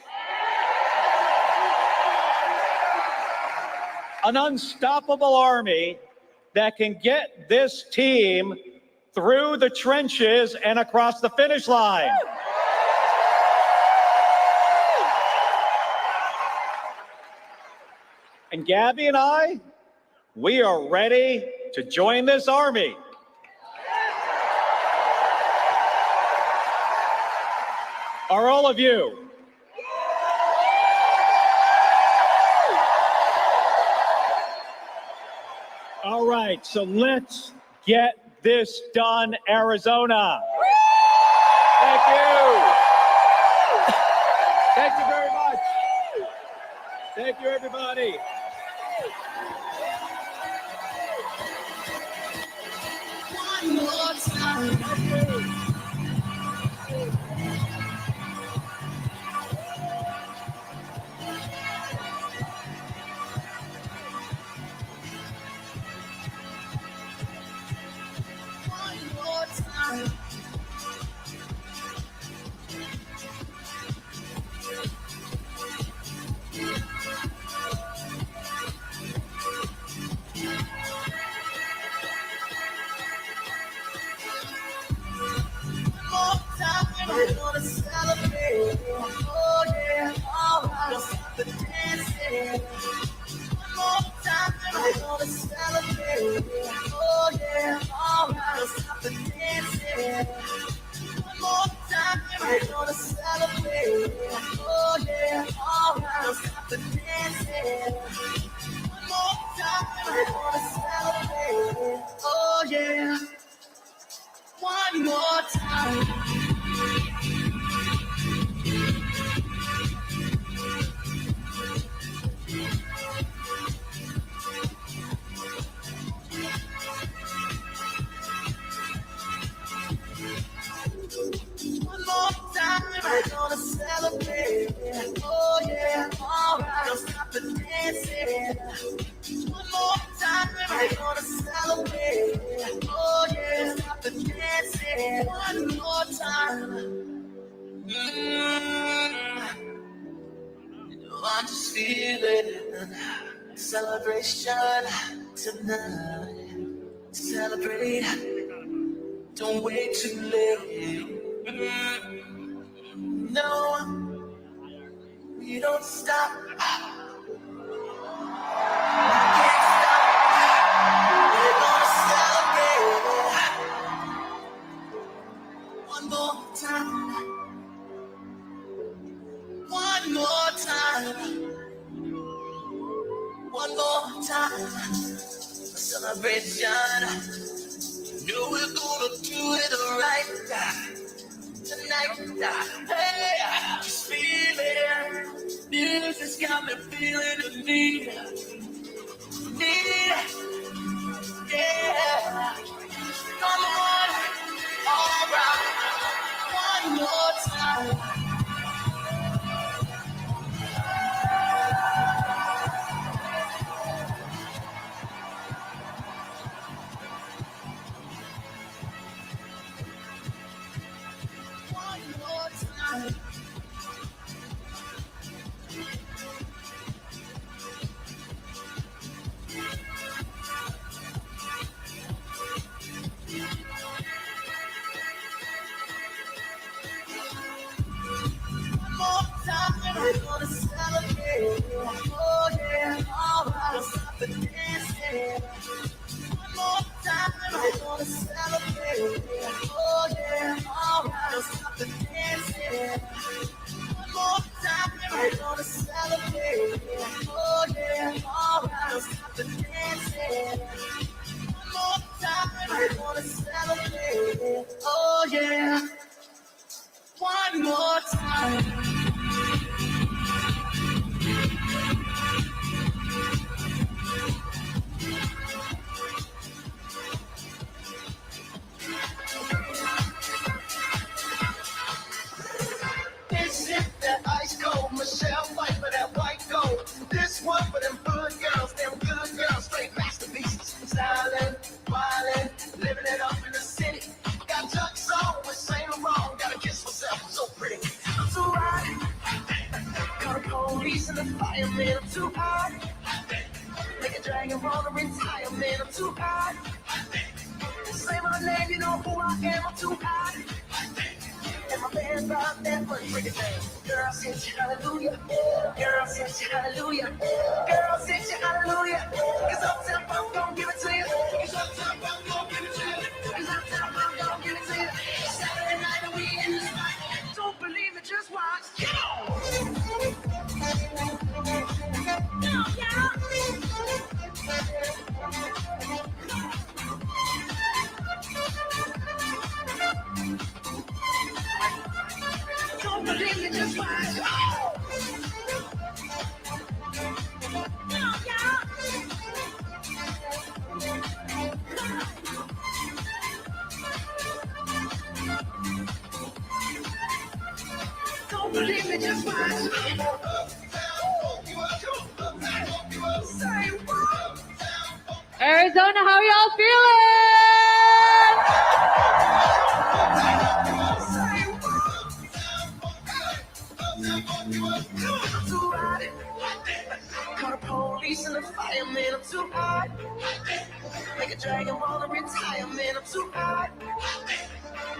S13: An unstoppable army that can get this team through the trenches and across the finish line. And Gabby and I, we are ready to join this army. Are all of you? All right, so let's get this done, Arizona. Thank you. Thank you very much. Thank you, everybody.
S5: One more time. We're gonna celebrate. Oh yeah, all right. Stop the dancing. One more time. We're gonna celebrate. Oh yeah, all right. Stop the dancing. One more time. We're gonna celebrate. Oh yeah, all right. Stop the dancing. One more time. We're gonna celebrate. Oh yeah. One more time. One more time, we're gonna celebrate. Oh yeah, all right, don't stop the dancing. One more time, we're gonna celebrate. Oh yeah, stop the dancing. One more time. I'm just feeling celebration tonight. Celebrate, don't wait too late. No, we don't stop. One more time. One more time. One more time. Celebration. No, we're gonna do it right tonight. Hey, just feel it. Music's got me feeling the need. Yeah. Come on. All right. one more time. One more time. More time, we're gonna celebrate. Oh yeah, alright, stop the dancing. One more time, we're gonna celebrate. Oh yeah, alright, stop the dancing. One more time, we're gonna celebrate. Oh yeah, alright, stop the dancing. One more time, we're gonna celebrate. Oh yeah. One more time. This is that ice cold Michelle fight for that white gold. This one for them good girls, straight masterpieces. Styling, wildin', living it up in the city. Got Chuck's on with Saint Laurent, gotta kiss myself, I'm so pretty. I'm too hot. Call the police and the fireman, I'm too hot. Make a dragon wanna retire, man, I'm too hot. Say my name, you know who I am, I'm too hot. And my band brought that money, break it down. Girl, sing hallelujah. Girl, sing hallelujah. Girl, sing hallelujah. Cause uptown I'm gon' give it to you. Cause uptown I'm gon' give it to you. Cause uptown I'm gon' give it to you. Saturday night and we in the spot. Don't believe it, just watch. Don't believe it, just watch. Don't believe it, just watch. Say what?
S3: Arizona, how y'all feeling?
S5: I'm too hot. Call the police and the fireman, I'm too hot. Make a dragon wanna retire, man, I'm too hot.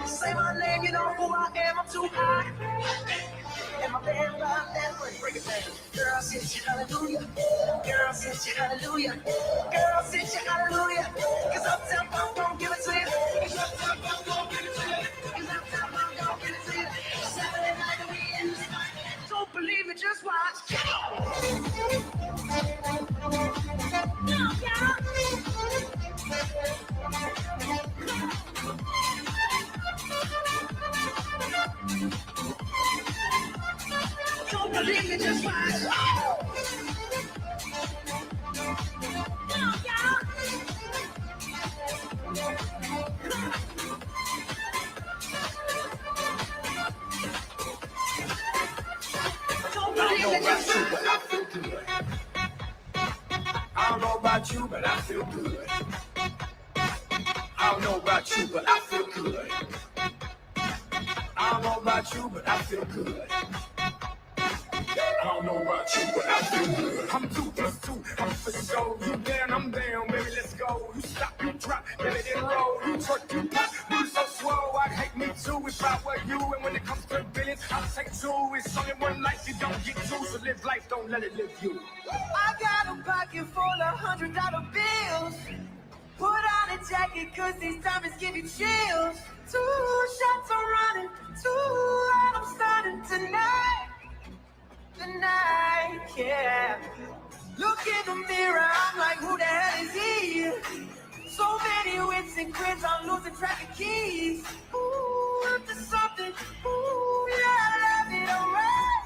S5: Say my name, you know who I am, I'm too hot. And my band brought that money, break it down. Girl, sing hallelujah. Girl, sing hallelujah. Girl, sing hallelujah. Cause uptown I'm gon' give it to you. Cause uptown I'm gon' give it to you. Cause uptown I'm gon' give it to you. Saturday night and we in the spot. Don't believe it, just watch. Don't believe it, just watch.
S9: I don't know about you, but I feel good. I don't know about you, but I feel good. I don't know about you, but I feel good. I don't know about you, but I feel good. I'm 2 + 2, I'm for show. You down, I'm down, baby, let's go. You stop, you drop, baby, then roll. You twerk, you pop, you so swole. I'd hate me too if I were you. And when it comes to billions, I'll take 2. It's only one life, you don't get 2. So live life, don't let it live you.
S5: I got a pocket full of $100 bills. Put on a jacket, cause these diamonds give you chills. 2 shots are running, 2 and I'm starting tonight. Tonight, yeah. Look in the mirror, I'm like, who the hell is he? So many wits and grins, I'm losing track of keys. Ooh, up to something, ooh, yeah, I love it, alright.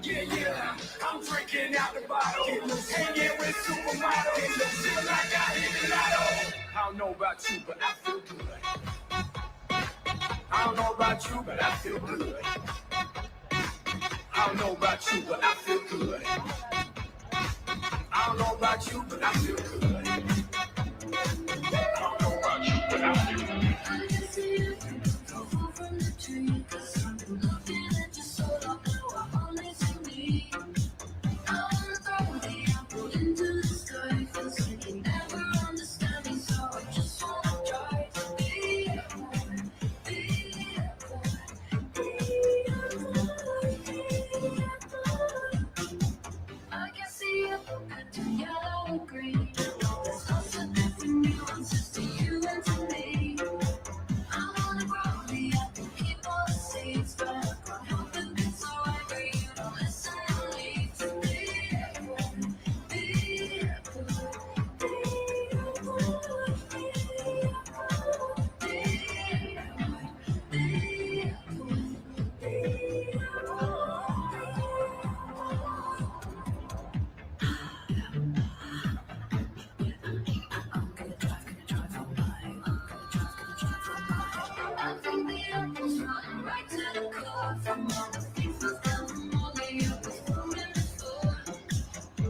S9: Yeah, I'm drinking out the bottle. Hanging with supermodels. Feel like I hit the lotto. I don't know about you, but I feel good.
S5: I don't know about you, but I feel good. I don't know about you, but I feel good. I don't know about you, but I feel good. I don't know about you, but I feel good. I can see you fall from the tree, 'cause I've been looking at you so long now, I only see me. I wanna throw the apple into the sky, 'cause I can never understand me, so I just wanna try to be a boy, be a boy, be a boy, be a boy. I can see you look to yellow and green. There's lots of different nuances to you and to me. I wanna grow the apple, keep all the seeds, but I can't help it, it's alright for you to listen and lead. To be a boy, be a boy, be a boy, be a boy, be a boy, be a boy, be a boy. I think the apple's running right to the core. From all the things I've done, from all the apples falling before.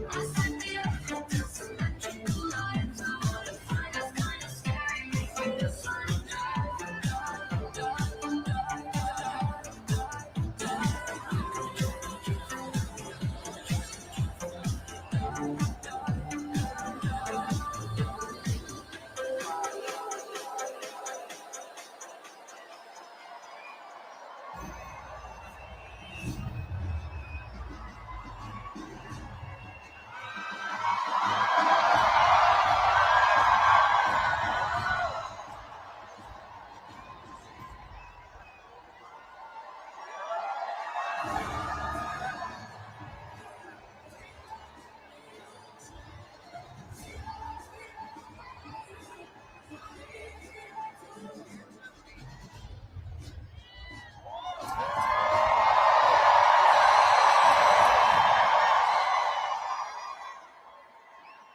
S5: I said the apple does symmetrical lines. I wanna find us kind of scary. Makes me just wanna drive, drive, drive, drive, drive,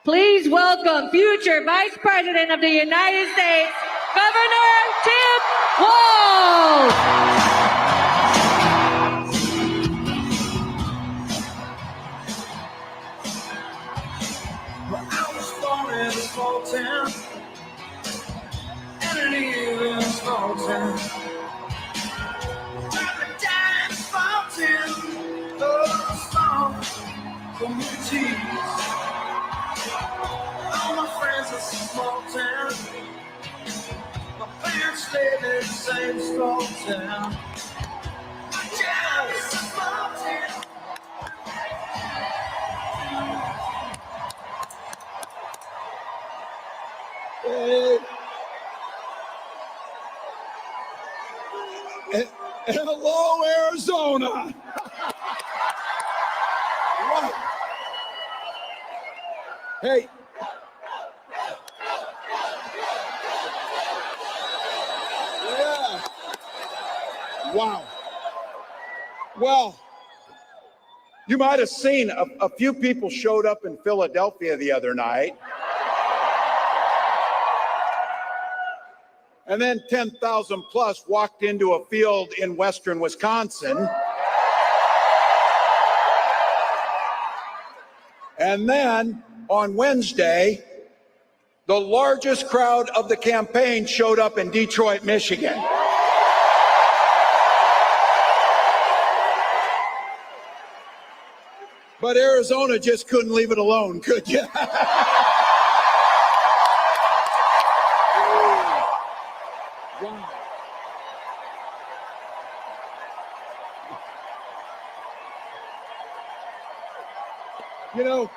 S3: Please welcome future Vice President of the United States, Governor Tim Walz.
S5: Well, I was born in a small town, and I live in a small town. Where the dime fountain of small communities. All my friends are small town. My parents live in the same small town. My job is a small town. Hey. Hello, Arizona. Right. Hey. Yeah. Wow. Well, you might have seen a few people showed up in Philadelphia the other night. And then 10,000 plus walked into a field in western Wisconsin. And then on Wednesday, the largest crowd of the campaign showed up in Detroit, Michigan. But Arizona just couldn't leave it alone, could you? You know,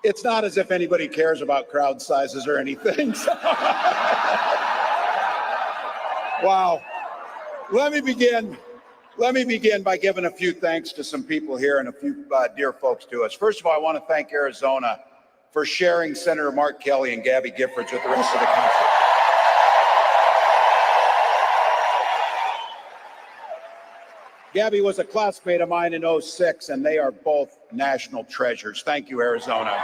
S5: it's not as if anybody cares about crowd sizes or anything. Wow. Let me begin by giving a few thanks to some people here and a few dear folks to us. First of all, I want to thank Arizona for sharing Senator Mark Kelly and Gabby Giffords with the rest of the country. Gabby was a classmate of mine in '06, and they are both national treasures. Thank you, Arizona.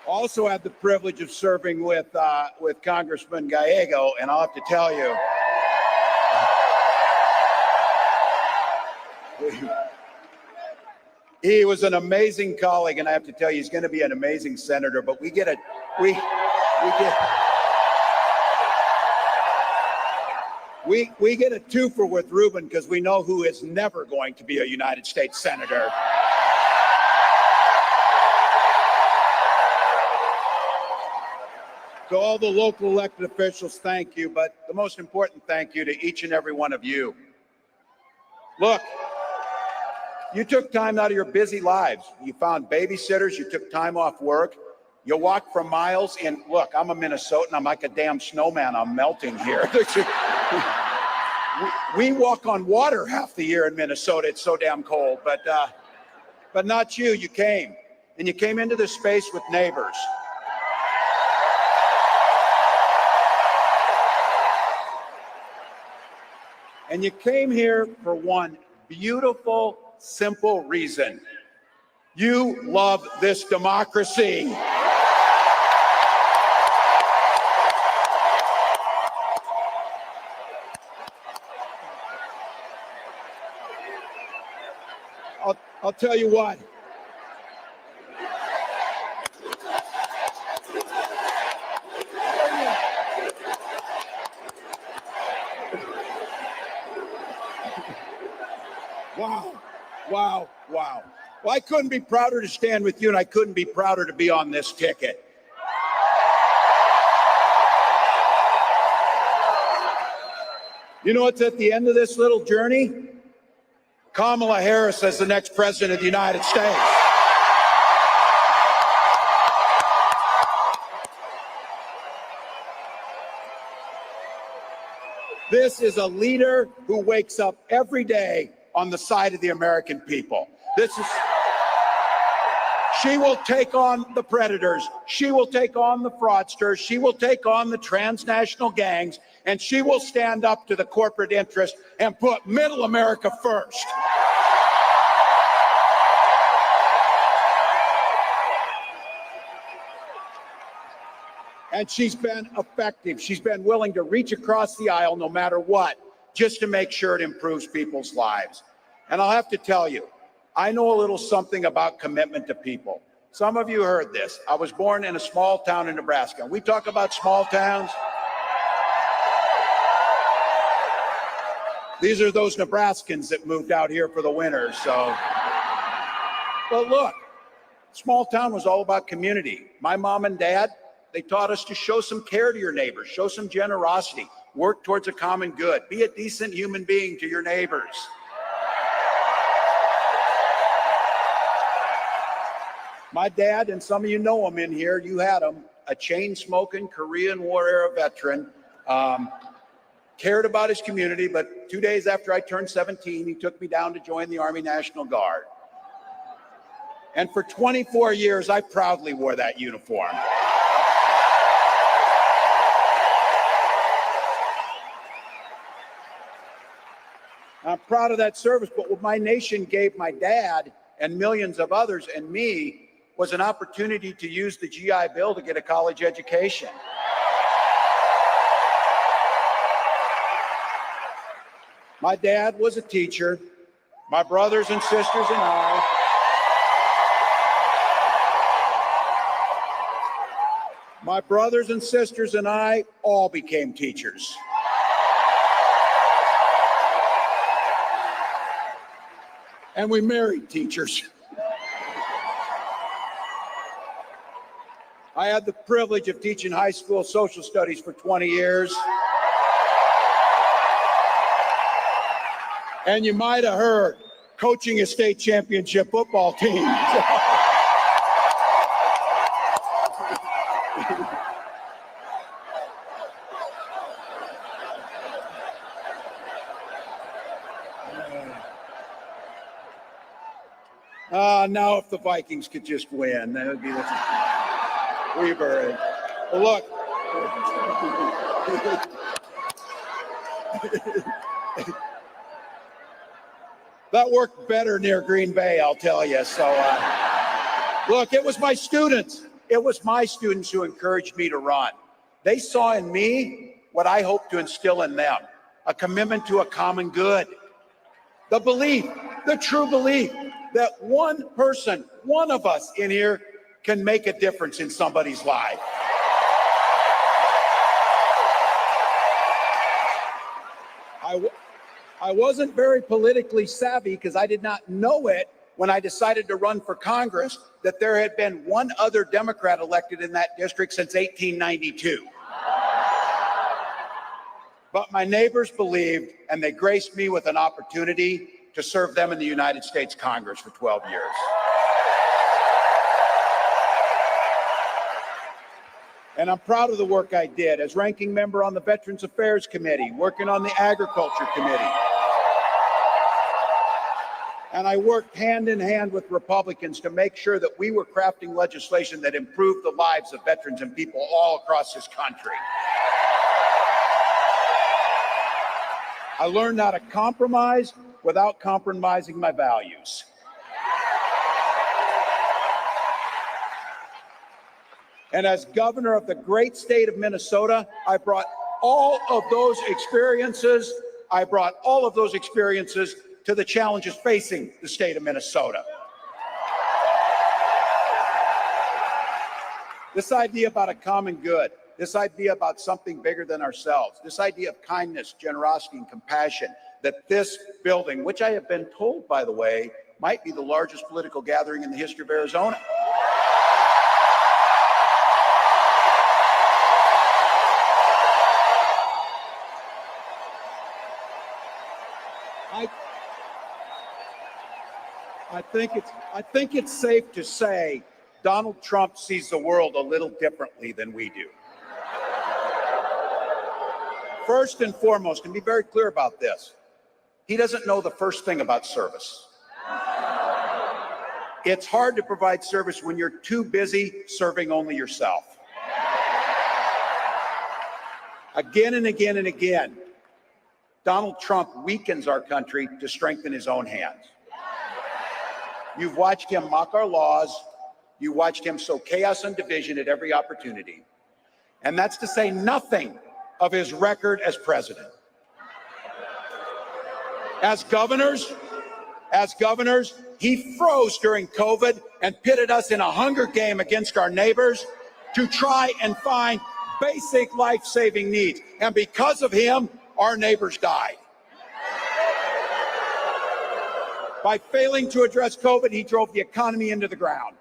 S1: Also had the privilege of serving with Congressman Gallego, and I'll have to tell you, he was an amazing colleague, and I have to tell you, he's going to be an amazing senator. But we get a twofer with Ruben because we know who is never going to be a United States senator. To all the local elected officials, thank you. But the most important thank you to each and every one of you. Look, you took time out of your busy lives. You found babysitters. You took time off work. You walked for miles. And look, I'm a Minnesotan. I'm like a damn snowman. I'm melting here. We walk on water half the year in Minnesota. It's so damn cold. But not you. You came. And you came into this space with neighbors. And you came here for one beautiful, simple reason. You love this democracy. I'll tell you what. Wow. Well, I couldn't be prouder to stand with you, and I couldn't be prouder to be on this ticket. You know what's at the end of this little journey? Kamala Harris as the next president of the United States. This is a leader who wakes up every day on the side of the American people. She will take on the predators. She will take on the fraudsters. She will take on the transnational gangs, and she will stand up to the corporate interest and put middle America first. And she's been effective. She's been willing to reach across the aisle no matter what, just to make sure it improves people's lives. And I'll have to tell you, I know a little something about commitment to people. Some of you heard this. I was born in a small town in Nebraska. We talk about small towns. These are those Nebraskans that moved out here for the winter. But look, small town was all about community. My mom and dad, they taught us to show some care to your neighbors, show some generosity, work towards a common good, be a decent human being to your neighbors. My dad, and some of you know him in here, you had him, a chain-smoking Korean War era veteran, cared about his community, but 2 days after I turned 17, he took me down to join the Army National Guard. And for 24 years, I proudly wore that uniform. I'm proud of that service, but what my nation gave my dad and millions of others and me was an opportunity to use the GI Bill to get a college education. My dad was a teacher. My brothers and sisters and I all became teachers. And we married teachers. I had the privilege of teaching high school social studies for 20 years. And you might have heard, coaching a state championship football team. Now if the Vikings could just win, that would be the Weaver. Well, look. That worked better near Green Bay, I'll tell you. So, look, it was my students. It was my students who encouraged me to run. They saw in me what I hope to instill in them, a commitment to a common good. The belief, the true belief that one person, one of us in here can make a difference in somebody's life. I wasn't very politically savvy because I did not know it when I decided to run for Congress that there had been one other Democrat elected in that district since 1892. But my neighbors believed, and they graced me with an opportunity to serve them in the United States Congress for 12 years. And I'm proud of the work I did as ranking member on the Veterans Affairs Committee, working on the Agriculture Committee. And I worked hand in hand with Republicans to make sure that we were crafting legislation that improved the lives of veterans and people all across this country. I learned how to compromise without compromising my values. And as governor of the great state of Minnesota, I brought all of those experiences to the challenges facing the state of Minnesota. This idea about a common good, this idea about something bigger than ourselves, this idea of kindness, generosity, and compassion, that this building, which I have been told, by the way, might be the largest political gathering in the history of Arizona. I think it's safe to say Donald Trump sees the world a little differently than we do. First and foremost, and be very clear about this, he doesn't know the first thing about service. It's hard to provide service when you're too busy serving only yourself. Again and again and again, Donald Trump weakens our country to strengthen his own hands. You've watched him mock our laws. You watched him sow chaos and division at every opportunity. And that's to say nothing of his record as president. As governors, he froze during COVID and pitted us in a hunger game against our neighbors to try and find basic life-saving needs. And because of him, our neighbors died. By failing to address COVID, he drove the economy into the ground.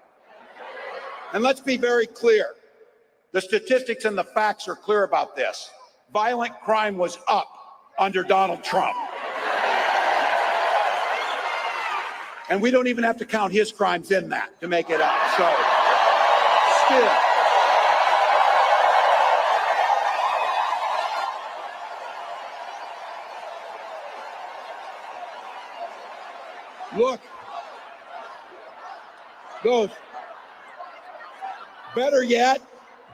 S1: And let's be very clear. The statistics and the facts are clear about this. Violent crime was up under Donald Trump. And we don't even have to count his crimes in that to make it up. So, still. Look, goes. Better yet,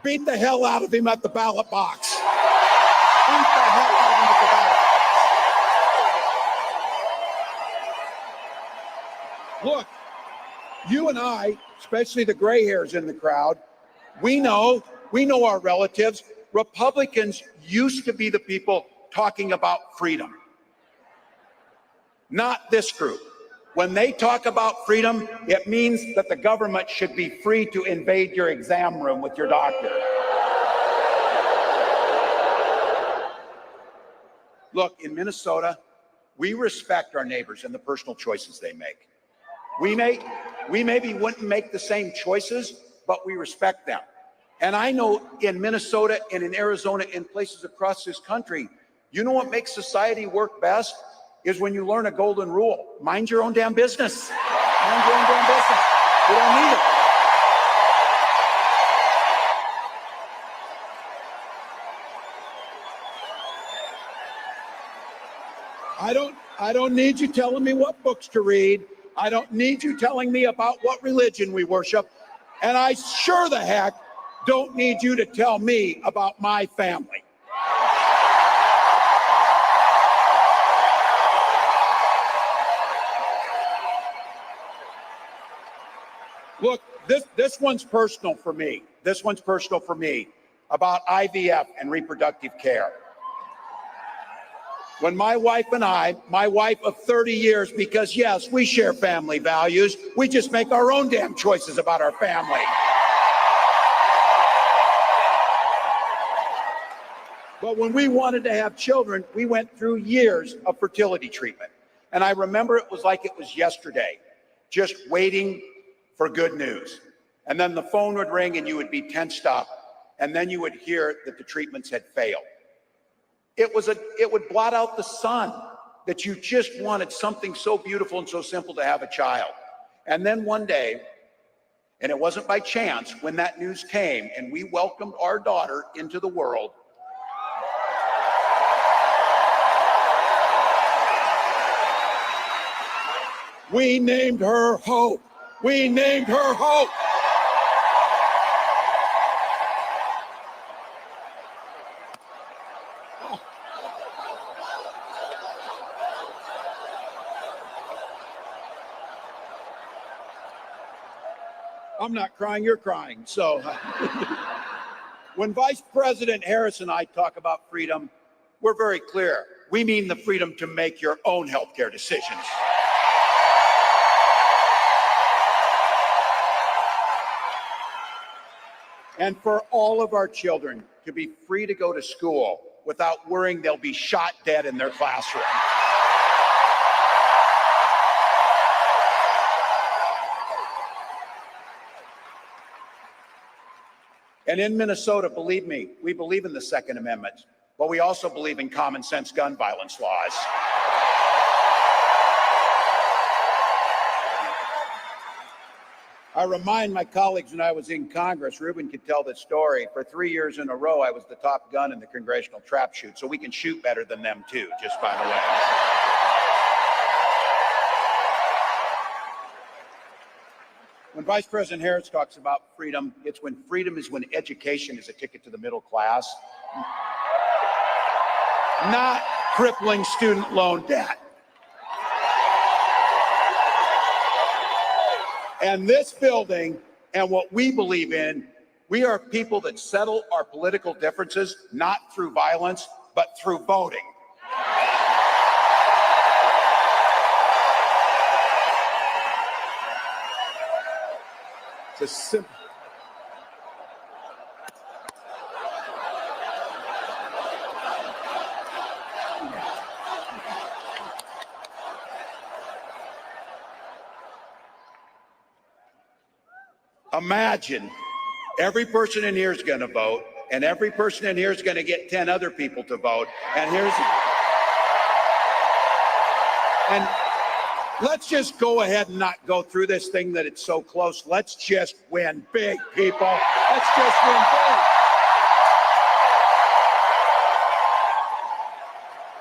S1: beat the hell out of him at the ballot box. Beat the hell out of him at the ballot box. Look, you and I, especially the gray hairs in the crowd, we know our relatives. Republicans used to be the people talking about freedom. Not this group. When they talk about freedom, it means that the government should be free to invade your exam room with your doctor. Look, in Minnesota, we respect our neighbors and the personal choices they make. We maybe wouldn't make the same choices, but we respect them. And I know in Minnesota and in Arizona and places across this country, you know what makes society work best? Is when you learn a golden rule. Mind your own damn business. Mind your own damn business. You don't need it. I don't need you telling me what books to read. I don't need you telling me about what religion we worship. And I sure the heck don't need you to tell me about my family. Look, This one's personal for me. This one's personal for me about IVF and reproductive care. When my wife and I, my wife of 30 years, because yes, we share family values, we just make our own damn choices about our family. But when we wanted to have children, we went through years of fertility treatment. And I remember it was like it was yesterday, just waiting for good news. And then the phone would ring and you would be tensed up. And then you would hear that the treatments had failed. It would blot out the sun that you just wanted something so beautiful and so simple to have a child. And then one day, and it wasn't by chance, when that news came and we welcomed our daughter into the world, we named her Hope. We named her Hope. I'm not crying, you're crying. So when Vice President Harris and I talk about freedom, we're very clear. We mean the freedom to make your own healthcare decisions. And for all of our children to be free to go to school without worrying they'll be shot dead in their classroom. And in Minnesota, believe me, we believe in the Second Amendment, but we also believe in common sense gun violence laws. I remind my colleagues when I was in Congress, Ruben could tell this story, for 3 years in a row, I was the top gun in the congressional trap shoot, so we can shoot better than them too, just by the way. When Vice President Harris talks about freedom, it's when freedom is when education is a ticket to the middle class, not crippling student loan debt. And this building and what we believe in, we are people that settle our political differences not through violence, but through voting. It's a simple. Imagine every person in here is going to vote, and every person in here is going to get 10 other people to vote. And let's just go ahead and not go through this thing that it's so close. Let's just win big, people. Let's just win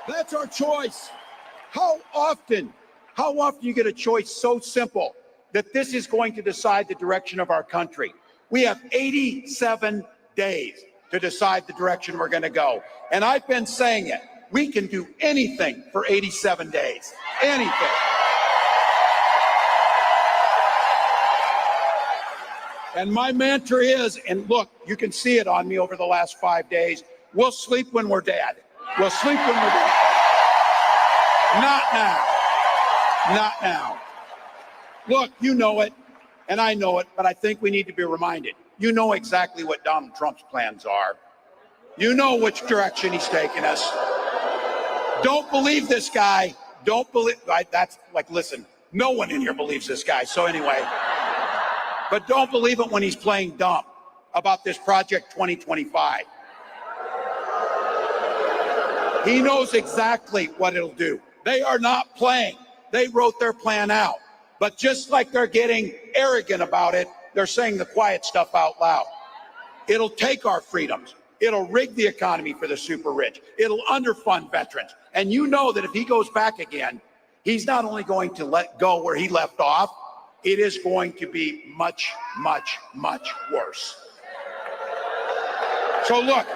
S1: big. That's our choice. How often you get a choice so simple that this is going to decide the direction of our country? We have 87 days to decide the direction we're going to go. And I've been saying it. We can do anything for 87 days. Anything. And my mantra is, and look, you can see it on me over the last 5 days, we'll sleep when we're dead. We'll sleep when we're dead. Not now. Not now. Look, you know it, and I know it, but I think we need to be reminded. You know exactly what Donald Trump's plans are. You know which direction he's taking us. Don't believe this guy. Don't believe, that's like, listen, no one in here believes this guy. So anyway, but don't believe it when he's playing dumb about this Project 2025. He knows exactly what it'll do. They are not playing. They wrote their plan out. But just like they're getting arrogant about it, they're saying the quiet stuff out loud. It'll take our freedoms. It'll rig the economy for the super rich. It'll underfund veterans. And you know that if he goes back again, he's not only going to let go where he left off, it is going to be much, much, much worse. So look,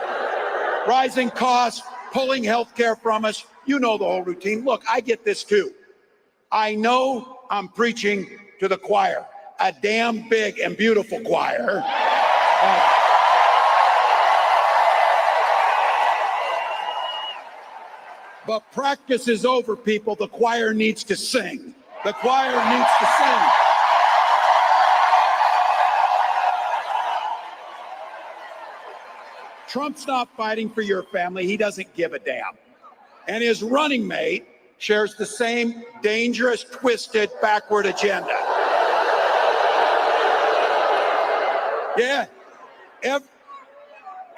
S1: rising costs, pulling health care from us, you know the whole routine. Look, I get this too. I know I'm preaching to the choir.
S14: a damn big and beautiful choir. But practice is over, people. The choir needs to sing. The choir needs to sing. Trump's not fighting for your family. He doesn't give a damn. And his running mate shares the same dangerous, twisted, backward agenda. Yeah.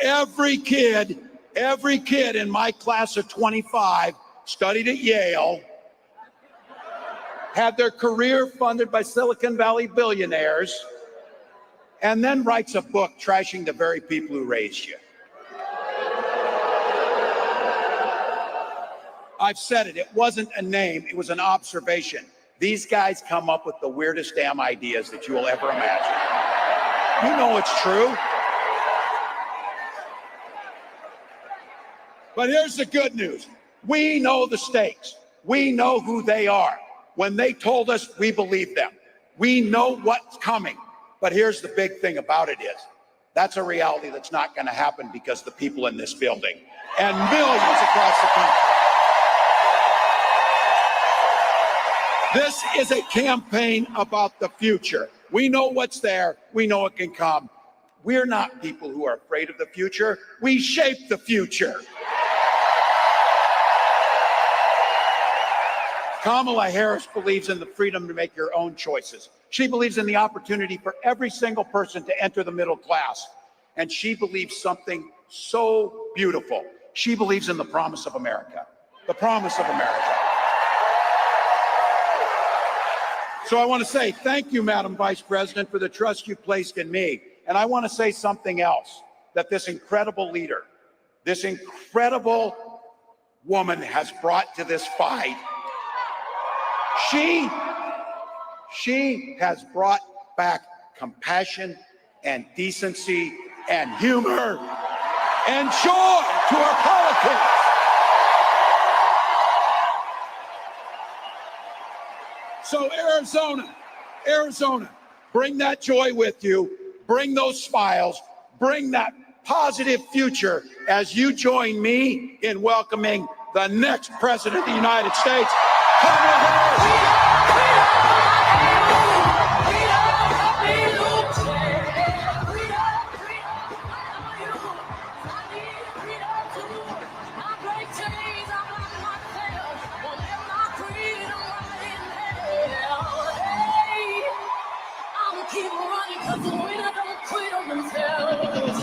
S14: Every kid in my class of 25 studied at Yale, had their career funded by Silicon Valley billionaires, and then writes a book trashing the very people who raised you. I've said it. It wasn't a name. It was an observation. These guys come up with the weirdest damn ideas that you will ever imagine. You know it's true. But here's the good news. We know the stakes. We know who they are. When they told us, we believed them. We know what's coming. But here's the big thing about it is, that's a reality that's not going to happen because the people in this building and millions across the country. This is a campaign about the future. We know what's there. We know it can come. We're not people who are afraid of the future. We shape the future. Kamala Harris believes in the freedom to make your own choices. She believes in the opportunity for every single person to enter the middle class. And she believes something so beautiful. She believes in the promise of America. The promise of America. So I want to say thank you, Madam Vice President, for the trust you placed in me. And I want to say something else, that this incredible leader, this incredible woman has brought to this fight. She has brought back compassion and decency and humor and joy to our politics. So Arizona, bring that joy with you, bring those smiles, bring that positive future as you join me in welcoming the next president of the United States, Kamala Harris.
S6: Keep running, 'cause the winner don't quit on themselves.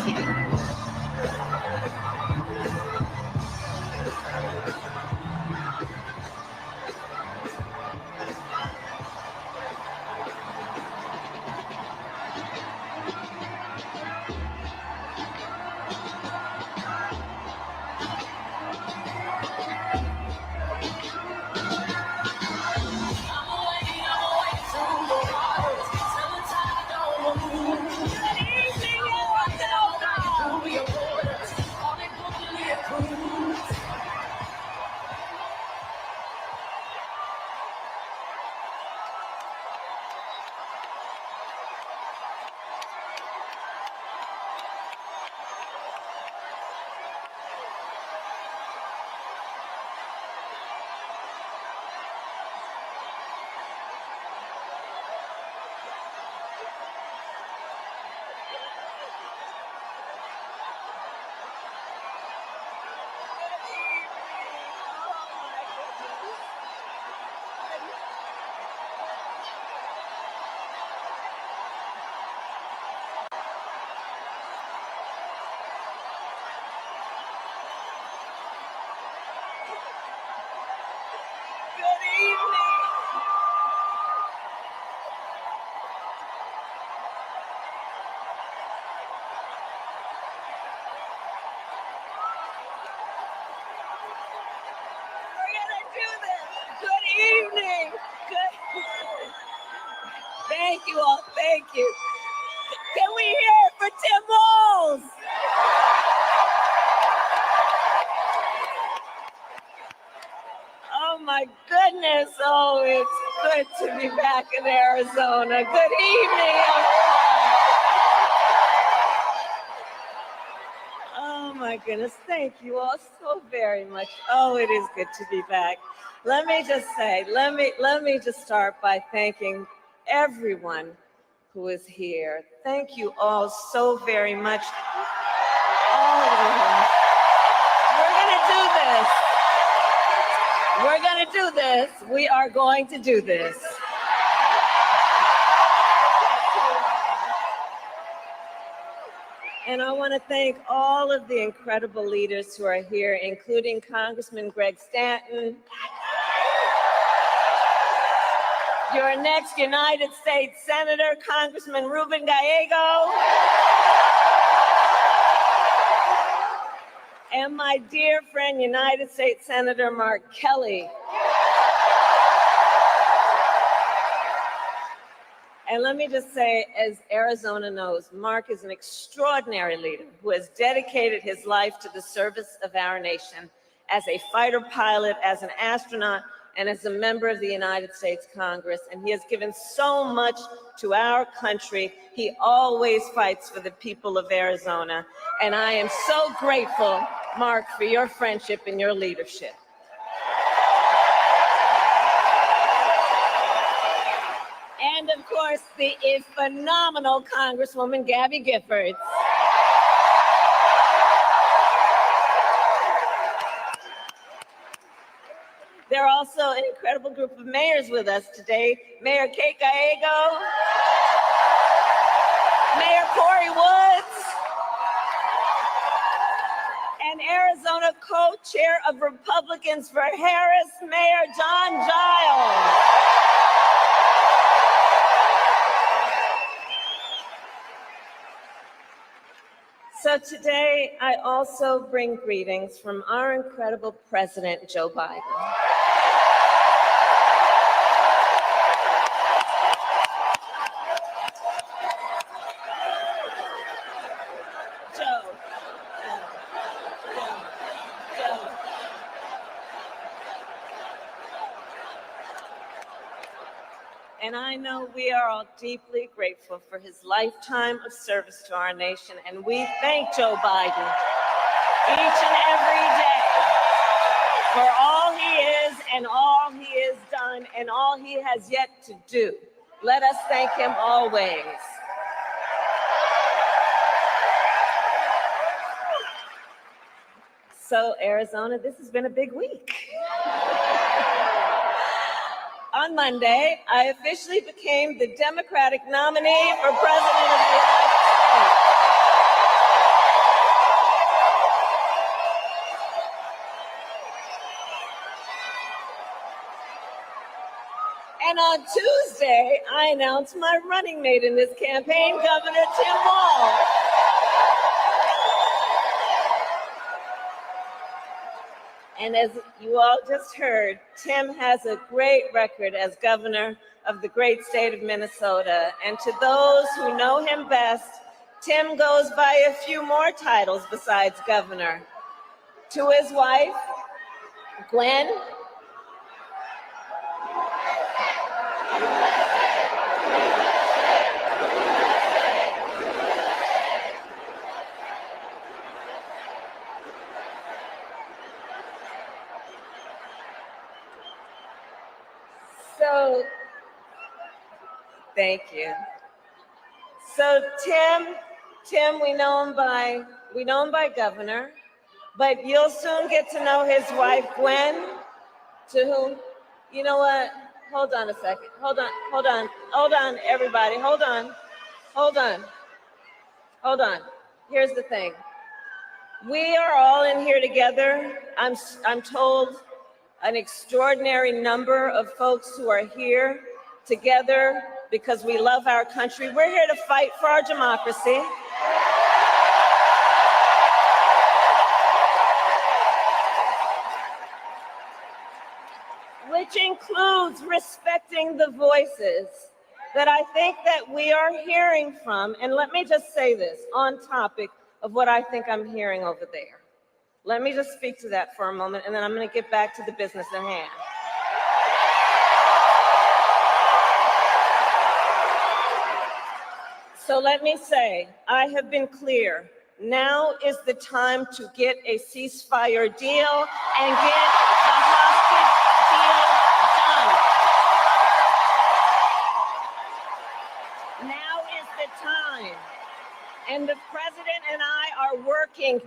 S6: Thank you all. Thank you. Can we hear it for Tim Walz? Oh my goodness. Oh, it's good
S15: good to be back in Arizona. Good evening, everyone. Oh my goodness, thank you all so very much. Oh, it is good to be back. Let me just say, let me just start by thanking everyone who is here. Thank you all so very much. All of you. We're gonna do this. We're going to do this. We are going to do this. And I want to thank all of the incredible leaders who are here, including Congressman Greg Stanton, your next United States Senator, Congressman Ruben Gallego, and my dear friend, United States Senator Mark Kelly. And let me just say, as Arizona knows, Mark is an extraordinary leader who has dedicated his life to the service of our nation as a fighter pilot, as an astronaut, and as a member of the United States Congress. And he has given so much to our country. He always fights for the people of Arizona. And I am so grateful, Mark, for your friendship and your leadership. And of course, the phenomenal Congresswoman Gabby Giffords. There are also an incredible group of mayors with us today. Mayor Kate Gallego, Mayor Corey Woods, and Arizona co-chair of Republicans for Harris, Mayor John Giles. So today, I also bring greetings from our incredible President, Joe Biden. And I know we are all deeply grateful for his lifetime of service to our nation. And we thank Joe Biden each and every day for all he is and all he has done and all he has yet to do. Let us thank him always. So Arizona, this has been a big week. On Monday, I officially became the Democratic nominee for President of the United States. And on Tuesday, I announced my running mate in this campaign, Governor Tim Walz. And as you all just heard, Tim has a great record as governor of the great state of Minnesota. And to those who know him best, Tim goes by a few more titles besides governor. To his wife, Gwen, thank you. So Tim, we know him by governor, but you'll soon get to know his wife, Gwen, to whom, you know what? Hold on a second. Hold on, everybody. Hold on. Here's the thing. We are all in here together. I'm told an extraordinary number of folks who are here together because we love our country. We're here to fight for our democracy. Which includes respecting the voices that I think that we are hearing from. And let me just say this on topic of what I think I'm hearing over there. Let me just speak to that for a moment, and then I'm going to get back to the business at hand. So let me say, I have been clear. Now is the time to get a ceasefire deal and get the hostage deal done. Now is the time. And the president and I are working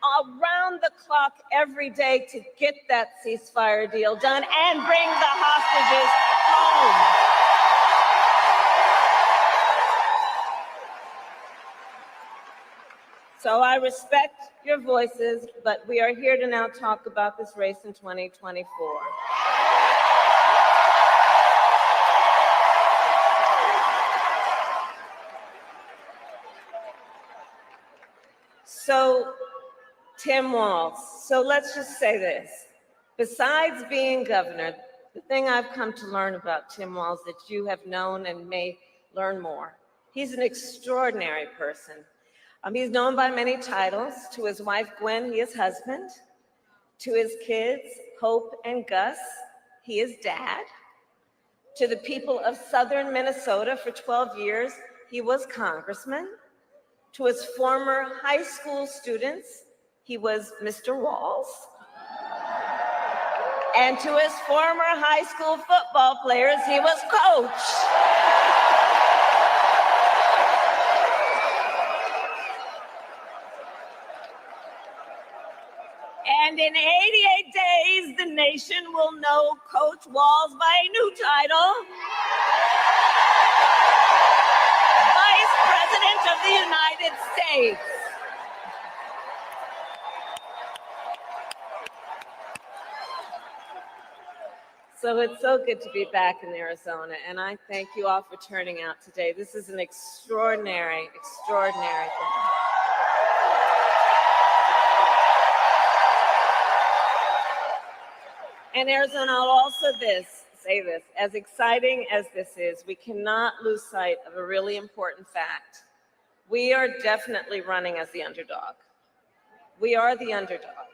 S15: around the clock every day to get that ceasefire deal done and bring the hostages home. So I respect your voices, but we are here to now talk about this race in 2024. So, Tim Walz, so let's just say this. Besides being governor, the thing I've come to learn about Tim Walz that you have known and may learn more, he's an extraordinary person. He's known by many titles. To his wife, Gwen, he is husband. To his kids, Hope and Gus, he is dad. To the people of Southern Minnesota for 12 years, he was congressman. To his former high school students, he was Mr. Walz. And to his former high school football players, he was coach. And in 88 days, the nation will know Coach Walz by a new title, Vice President of the United States. So it's so good to be back in Arizona, and I thank you all for turning out today. This is an extraordinary, extraordinary thing. And Arizona, I'll also say this, as exciting as this is, we cannot lose sight of a really important fact. We are definitely running as the underdog. We are the underdog.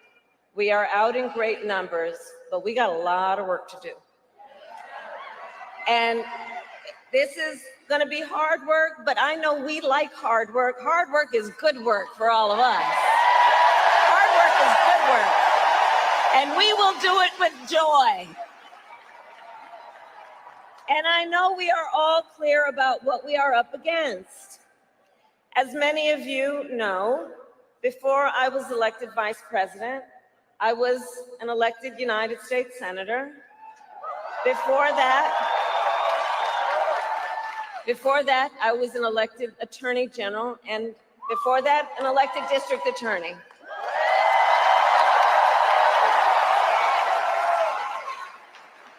S15: We are out in great numbers, but we got a lot of work to do. And this is gonna be hard work, but I know we like hard work. Hard work is good work for all of us. Hard work is good work. And we will do it with joy. And I know we are all clear about what we are up against. As many of you know, before I was elected vice president, I was an elected United States Senator. Before that, I was an elected Attorney General, and before that, an elected District Attorney.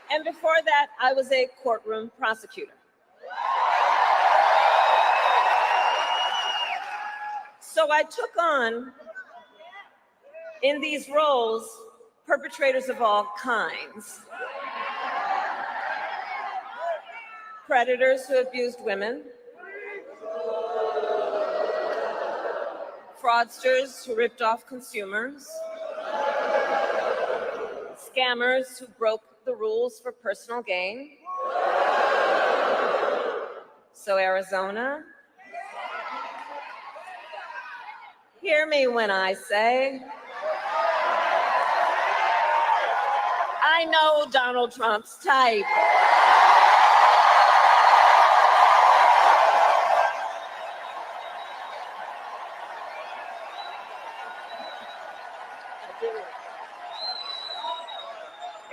S15: And before that, I was a courtroom prosecutor. So I took on, in these roles, perpetrators of all kinds. Predators who abused women, fraudsters who ripped off consumers, scammers who broke the rules for personal gain. So Arizona, hear me when I say, I know Donald Trump's type.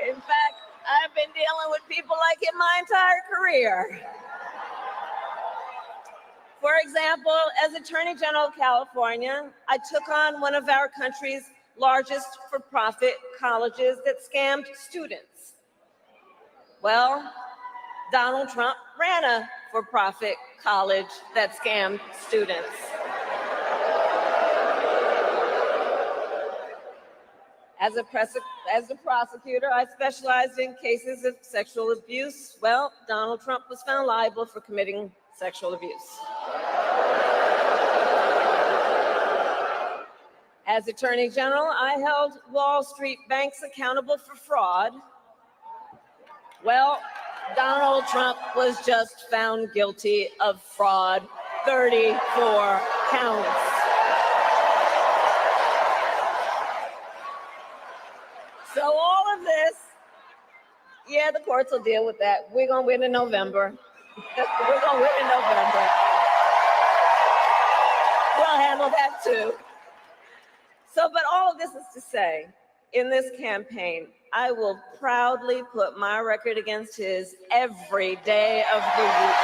S15: In fact, I've been dealing with people like him my entire career. For example, as Attorney General of California, I took on one of our country's largest for-profit colleges that scammed students. Well, Donald Trump ran a for-profit college that scammed students. As a prosecutor, I specialized in cases of sexual abuse. Well, Donald Trump was found liable for committing sexual abuse. As Attorney General, I held Wall Street banks accountable for fraud. Well, Donald Trump was just found guilty of fraud 34 counts. So all of this, yeah, the courts will deal with that. We're going to win in November. We're going to win in November. We'll handle that too. So, but all of this is to say, in this campaign, I will proudly put my record against his every day of the week.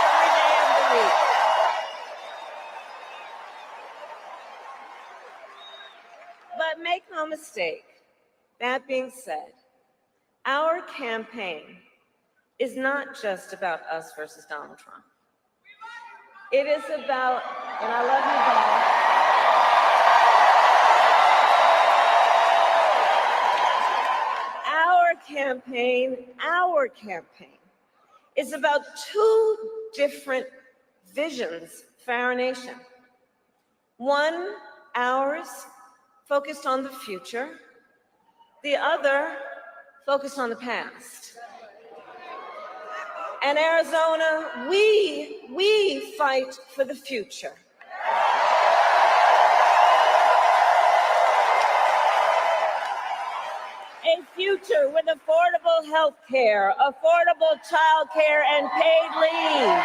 S15: Every day of the week. But make no mistake, that being said, our campaign is not just about us versus Donald Trump. It is about, and I love you, Bob. Our campaign is about two different visions for our nation. One, ours, focused on the future. The other, focused on the past. And Arizona, we fight for the future. A future with affordable health care, affordable child care, and paid leave.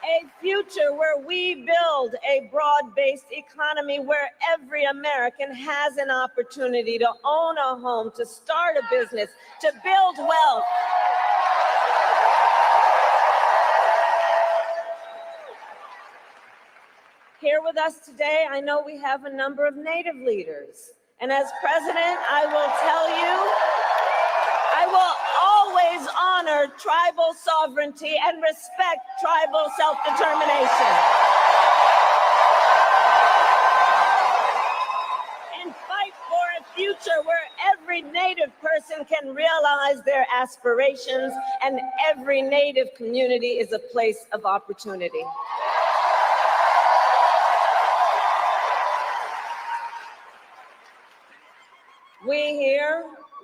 S15: A future where we build a broad-based economy where every American has an opportunity to own a home, to start a business, to build wealth. Here with us today, I know we have a number of Native leaders. And as president, I will tell you, I will always honor tribal sovereignty and respect tribal self-determination. And fight for a future where every Native person can realize their aspirations and every Native community is a place of opportunity.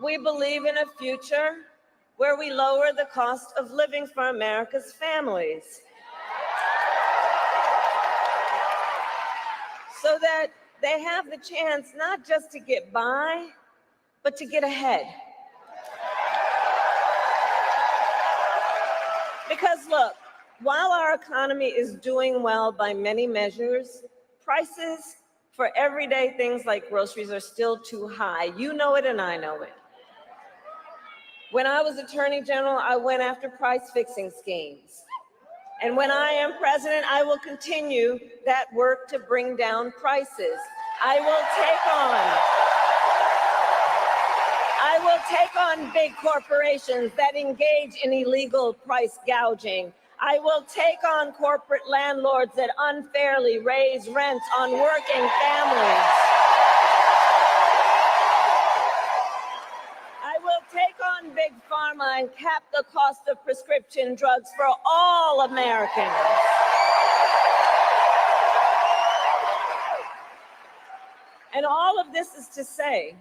S15: We believe in a future where we lower the cost of living for America's families so that they have the chance not just to get by, but to get ahead. Because look, while our economy is doing well by many measures, prices for everyday things like groceries are still too high. You know it and I know it. When I was Attorney General, I went after price fixing schemes. And when I am president, I will continue that work to bring down prices. I will take on big corporations that engage in illegal price gouging. I will take on corporate landlords that unfairly raise rents on working families. I will take on big pharma and cap the cost of prescription drugs for all Americans. And all of this is to say,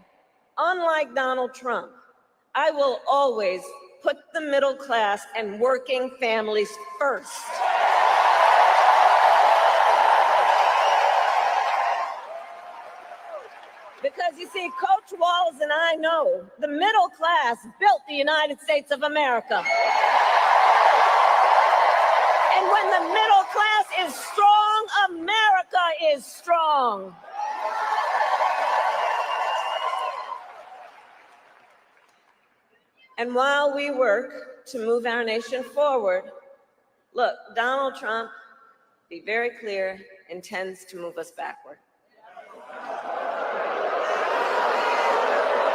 S15: unlike Donald Trump, I will always put the middle class and working families first. Because you see, Coach Walz and I know the middle class built the United States of America. And when the middle class is strong, America is strong. And while we work to move our nation forward, look, Donald Trump, be very clear, intends to move us backward.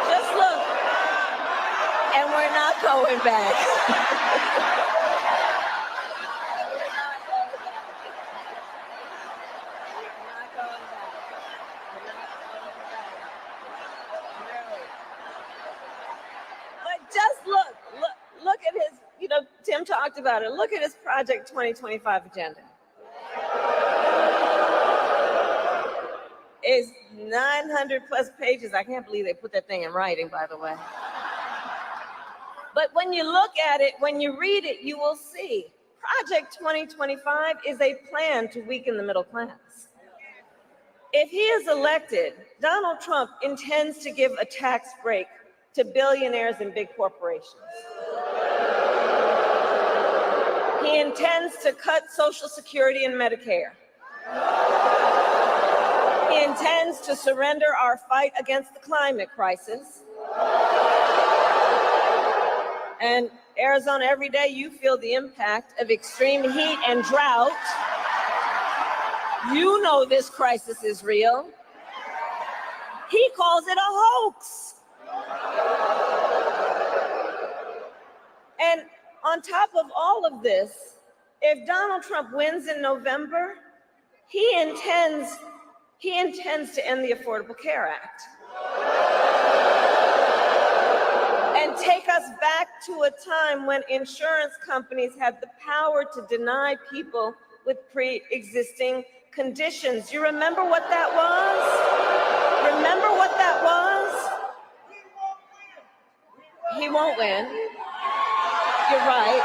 S15: Just look, and we're not going back. Look at his, Tim talked about it. Look at his Project 2025 agenda. It's 900 plus pages. I can't believe they put that thing in writing, by the way. But when you look at it, when you read it, you will see Project 2025 is a plan to weaken the middle class. If he is elected, Donald Trump intends to give a tax break to billionaires and big corporations. He intends to cut Social Security and Medicare. He intends to surrender our fight against the climate crisis. And Arizona, every day you feel the impact of extreme heat and drought. You know this crisis is real. He calls it a hoax. And on top of all of this, if Donald Trump wins in November, he intends to end the Affordable Care Act and take us back to a time when insurance companies had the power to deny people with pre-existing conditions. You remember what that was? Remember what that was? He won't win. You're right.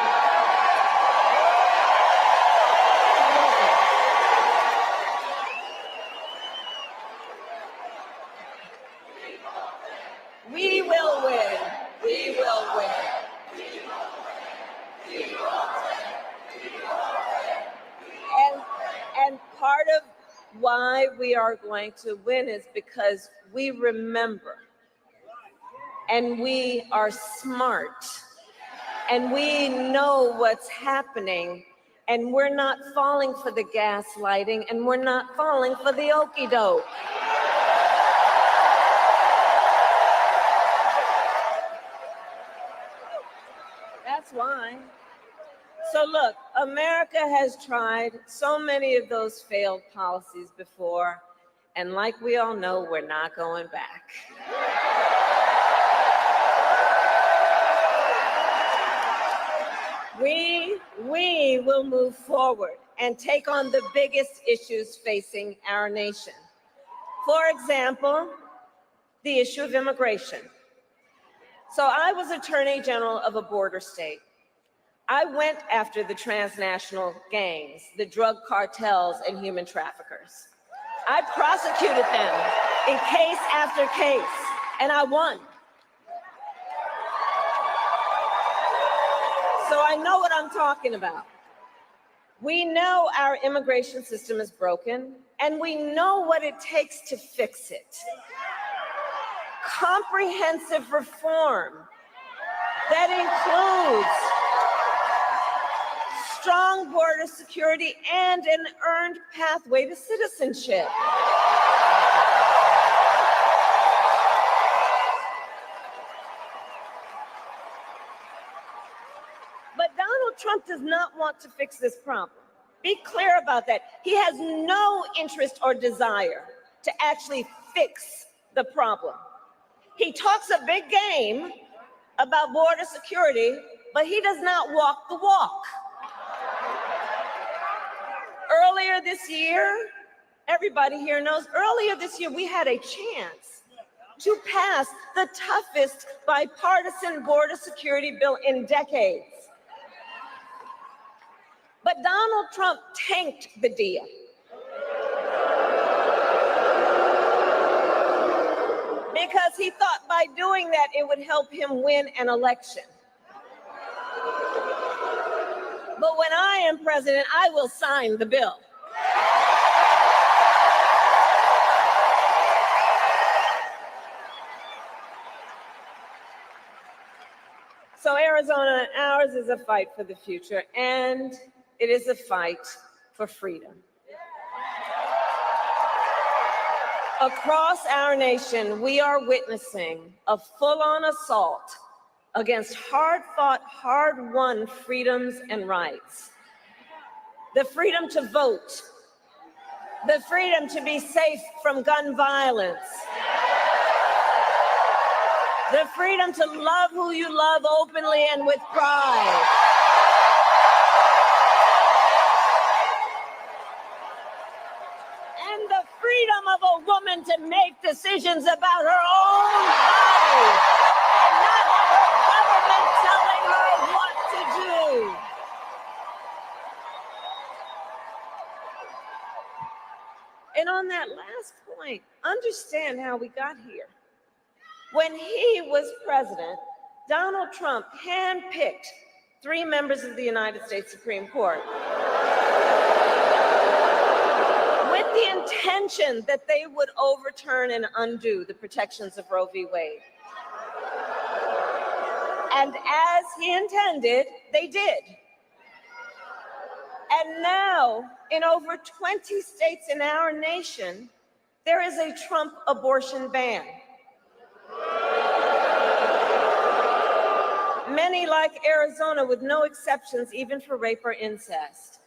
S15: We will win. We will win. And part of why we are going to win is because we remember and we are smart and we know what's happening and we're not falling for the gaslighting and we're not falling for the okie doke. That's why. So look, America has tried so many of those failed policies before, and like we all know, we're not going back. We will move forward and take on the biggest issues facing our nation. For example, the issue of immigration. So I was Attorney General of a border state. I went after the transnational gangs, the drug cartels, and human traffickers. I prosecuted them in case after case, and I won. So I know what I'm talking about. We know our immigration system is broken, and we know what it takes to fix it. Comprehensive reform that includes strong border security and an earned pathway to citizenship. But Donald Trump does not want to fix this problem. Be clear about that. He has no interest or desire to actually fix the problem. He talks a big game about border security, but he does not walk the walk. Earlier this year, everybody here knows, earlier this year, we had a chance to pass the toughest bipartisan border security bill in decades. But Donald Trump tanked the deal. Because he thought by doing that, it would help him win an election. But when I am president, I will sign the bill. So Arizona, ours is a fight for the future, and it is a fight for freedom. Across our nation, we are witnessing a full-on assault against hard-fought, hard-won freedoms and rights. The freedom to vote, the freedom to be safe from gun violence, the freedom to love who you love openly and with pride. And the freedom of a woman to make decisions about her own body and not have her government tell And on that last point, understand how we got here. When he was president, Donald Trump handpicked 3 members of the United States Supreme Court with the intention that they would overturn and undo the protections of Roe v. Wade. And as he intended, they did. And now, in over 20 states in our nation, there is a Trump abortion ban. Many, like Arizona, with no exceptions, even for rape or incest.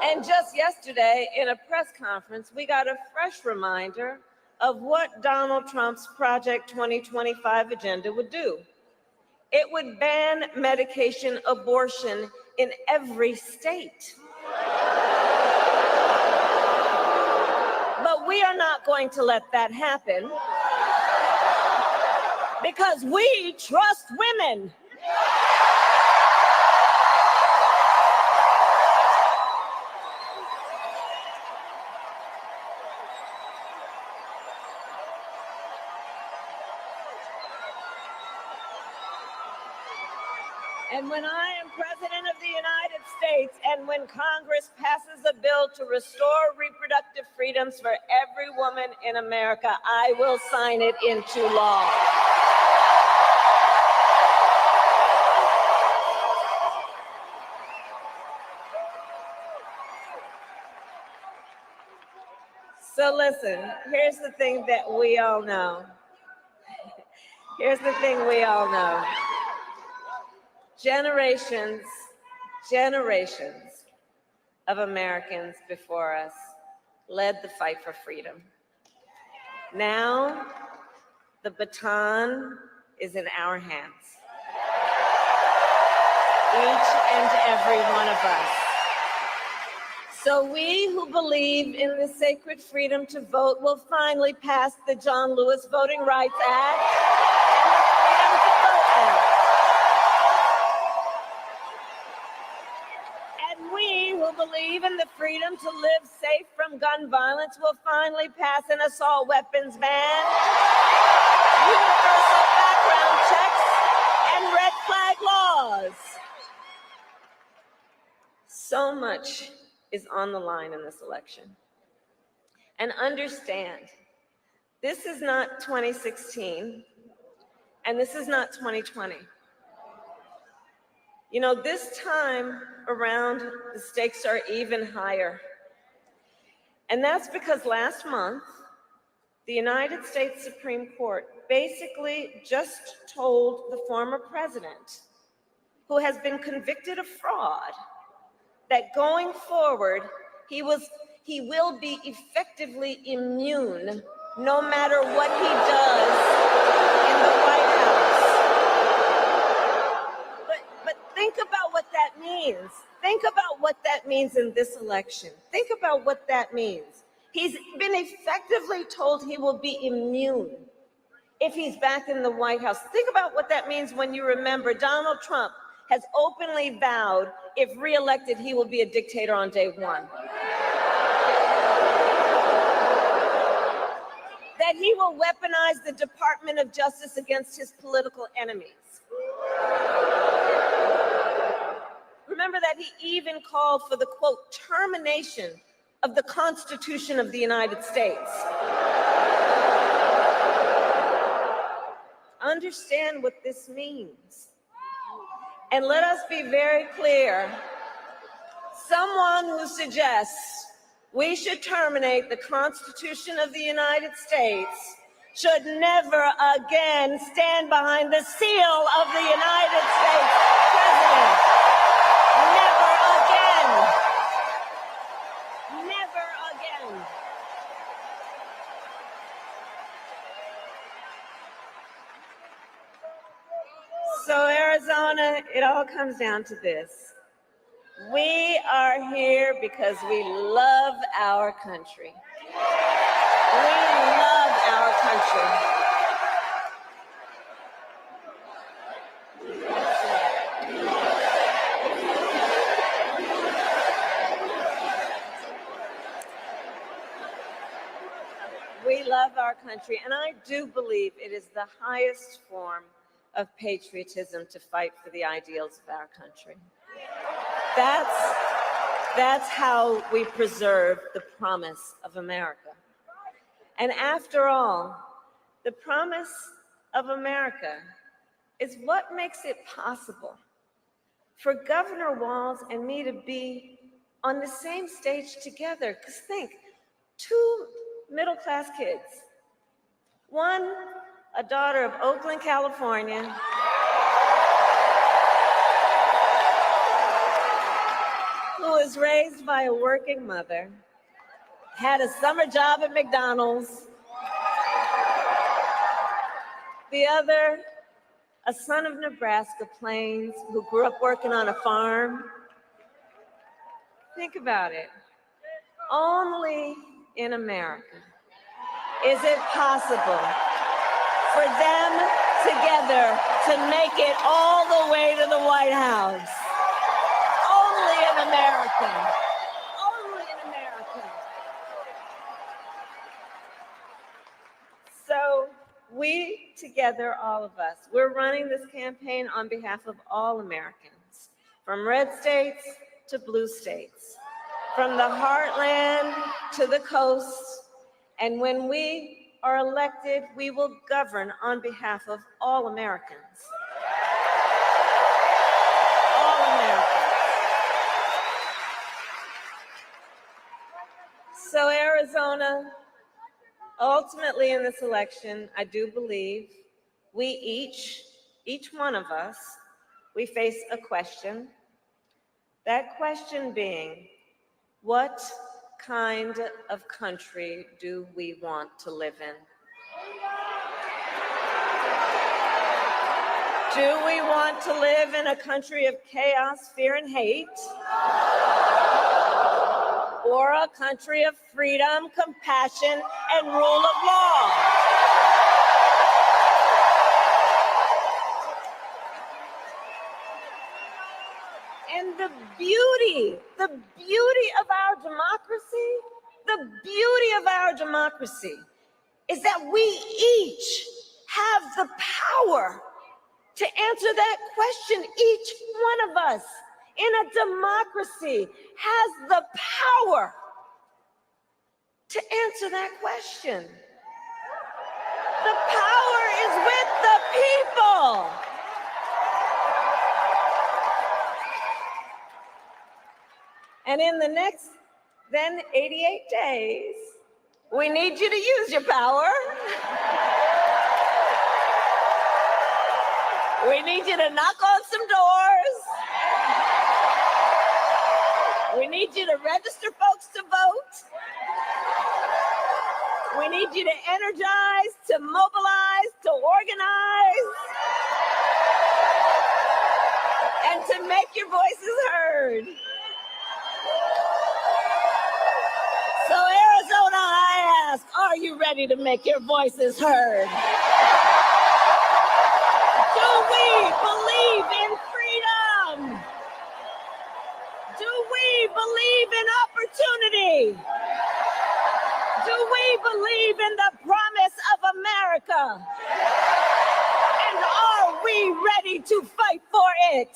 S15: And just yesterday, in a press conference, we got a fresh reminder of what Donald Trump's Project 2025 agenda would do. It would ban medication abortion in every state. But we are not going to let that happen because we trust women. And when I am president of the United States and when Congress passes a bill to restore reproductive freedoms for every woman in America, I will sign it into law. So listen, here's the thing that we all know. Here's the thing we all know. Generations of Americans before us led the fight for freedom. Now, the baton is in our hands. Each and every one of us. So we who believe in the sacred freedom to vote will finally pass the John Lewis Voting Rights Act and the Freedom to Vote Act. And we who believe in the freedom to live safe from gun violence will finally pass an assault weapons ban, universal background checks, and red flag laws. So much is on the line in this election. And understand, this is not 2016, and this is not 2020. You know, this time around, the stakes are even higher. And that's because last month, the United States Supreme Court basically just told the former president, who has been convicted of fraud, that going forward, he will be effectively immune no matter what he does in the White House. But think about what that means. Think about what that means in this election. Think about what that means. He's been effectively told he will be immune if he's back in the White House. Think about what that means when you remember Donald Trump has openly vowed if reelected, he will be a dictator on day one. That he will weaponize the Department of Justice against his political enemies. Remember that he even called for the, quote, termination of the Constitution of the United States. Understand what this means. And let us be very clear. Someone who suggests we should terminate the Constitution of the United States should never again stand behind the seal of the United States president. Never again. Never again. So Arizona, it all comes down to this. We are here because we love our country. We love our country. country, and I do believe it is the highest form of patriotism to fight for the ideals of our country. That's how we preserve the promise of America. And after all, the promise of America is what makes it possible for Governor Walz and me to be on the same stage together. Because think, two middle-class kids, one a daughter of Oakland, California, who was raised by a working mother, had a summer job at McDonald's. The other, a son of Nebraska Plains who grew up working on a farm. Think about it. Only in America is it possible for them together to make it all the way to the White House. Only in America. Only in America. So we together, all of us, we're running this campaign on behalf of all Americans, from red states to blue states, from the heartland to the coast. And when we are elected, we will govern on behalf of all Americans. All Americans. So Arizona, ultimately in this election, I do believe we each one of us, we face a question. That question being, what kind of country do we want to live in? Do we want to live in a country of chaos, fear, and hate? Or a country of freedom, compassion, and rule of law? And the beauty of our democracy is that we each have the power to answer that question. Each one of us in a democracy has the power to answer that question. The power is with the people. And in the next, then 88 days, we need you to use your power. We need you to knock on some doors. We need you to register folks to vote. We need you to energize, to mobilize, to organize, and to make your voices heard. So Arizona, I ask, are you ready to make your voices heard? Do we believe in freedom? Do we believe in opportunity? Do we believe in the promise of America? And are we ready to fight for it?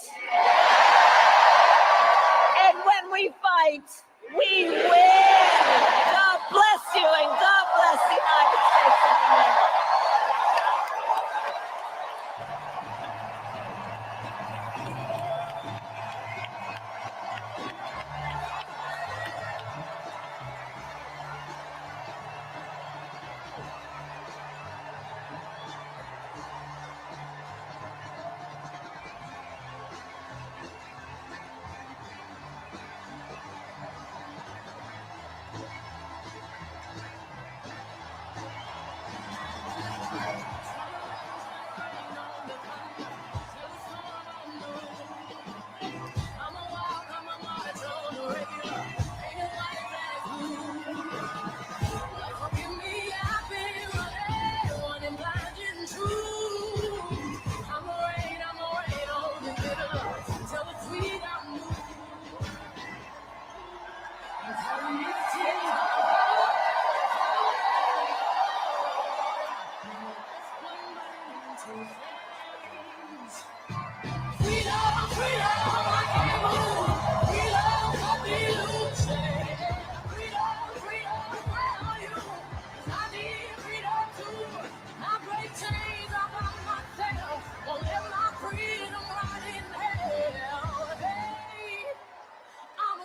S15: And when we fight, we win. God bless you, and God bless the United States of America.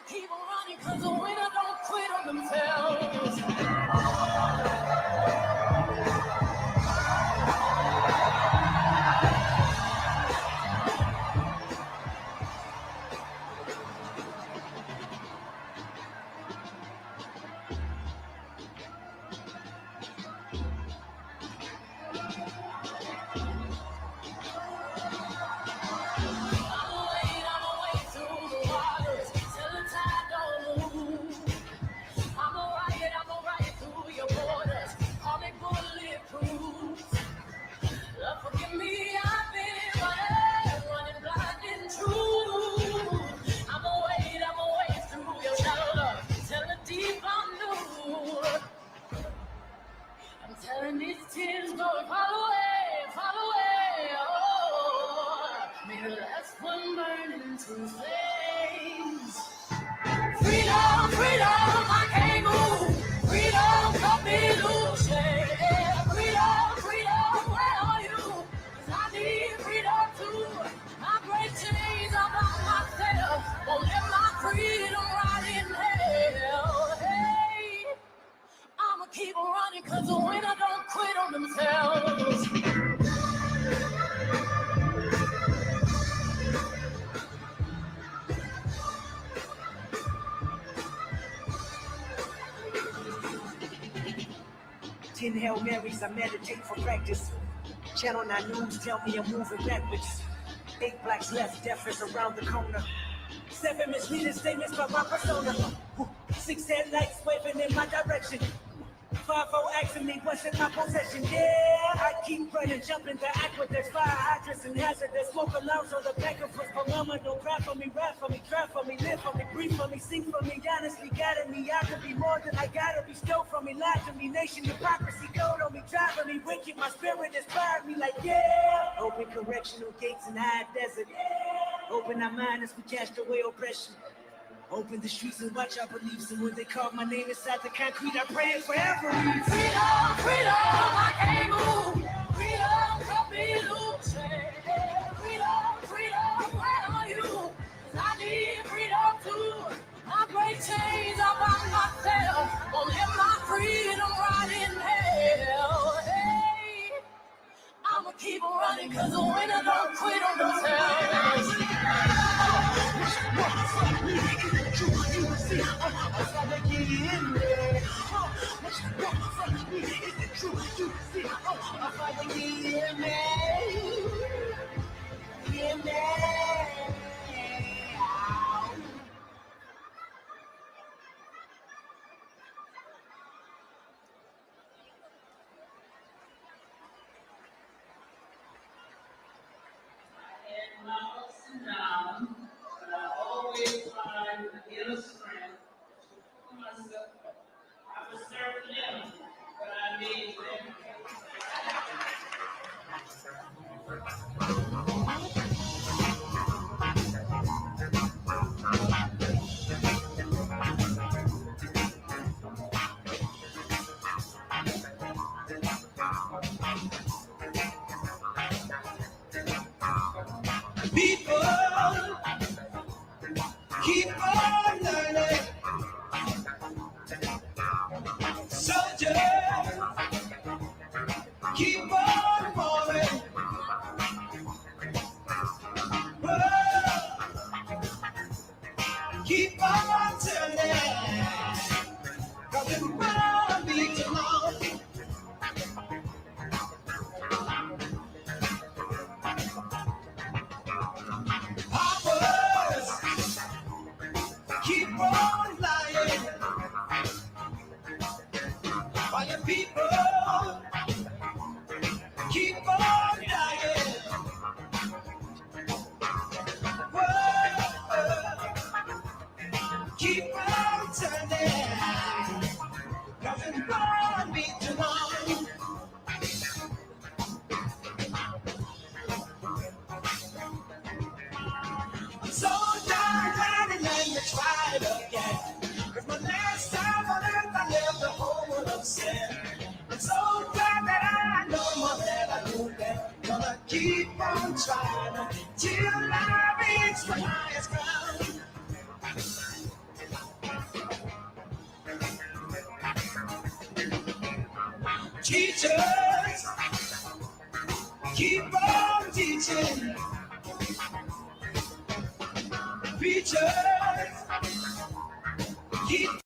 S6: Keep on running, cause the winner don't quit on themselves. Freedom, freedom, I can't move. Freedom, cut me loose. Yeah. Freedom, freedom, where are you? 'Cause I need freedom too. I break chains about myself. Won't let my freedom rot in hell. Hey, I'ma keep on running 'cause the winner don't quit on themselves.
S16: 10 Hail Marys, I meditate for practice. Channel 9 News tell me I'm moving backwards. 8 blacks left, death is around the corner. 7 misleading statements by my persona. 6 headlights waving in my direction. 5-0 asking me what's in my possession. Yeah, I keep running, jumping the aqueducts, fire hydrants and hazardous smoke alarms on the back of us. But mama, don't cry for me, rap for me, try for me, live for me, breathe for me, sing for me. Honestly, guiding me, I could be more than I gotta be. Stole from me, lied to me, nation hypocrisy, gold on me, driving me, wicked. My spirit inspired me like yeah. Open correctional gates in high desert. Open our mind as we cast away oppression. Open the streets and watch our beliefs. And when they call my name inside the concrete, I pray it forever.
S6: Freedom, freedom, I can't move. Freedom, cut me loose. Yeah. Freedom, freedom, where are you? 'Cause I need freedom too. I break chains about myself. Won't let my freedom rot in hell. Hey, I'ma keep on running 'cause the winner don't quit on themselves.
S5: yeah. Cause my last time on earth, I left the whole world upset. I'm so glad that I know more than I knew that. Gonna keep on trying till I reach the highest ground. Teachers, keep on teaching. Preachers, keep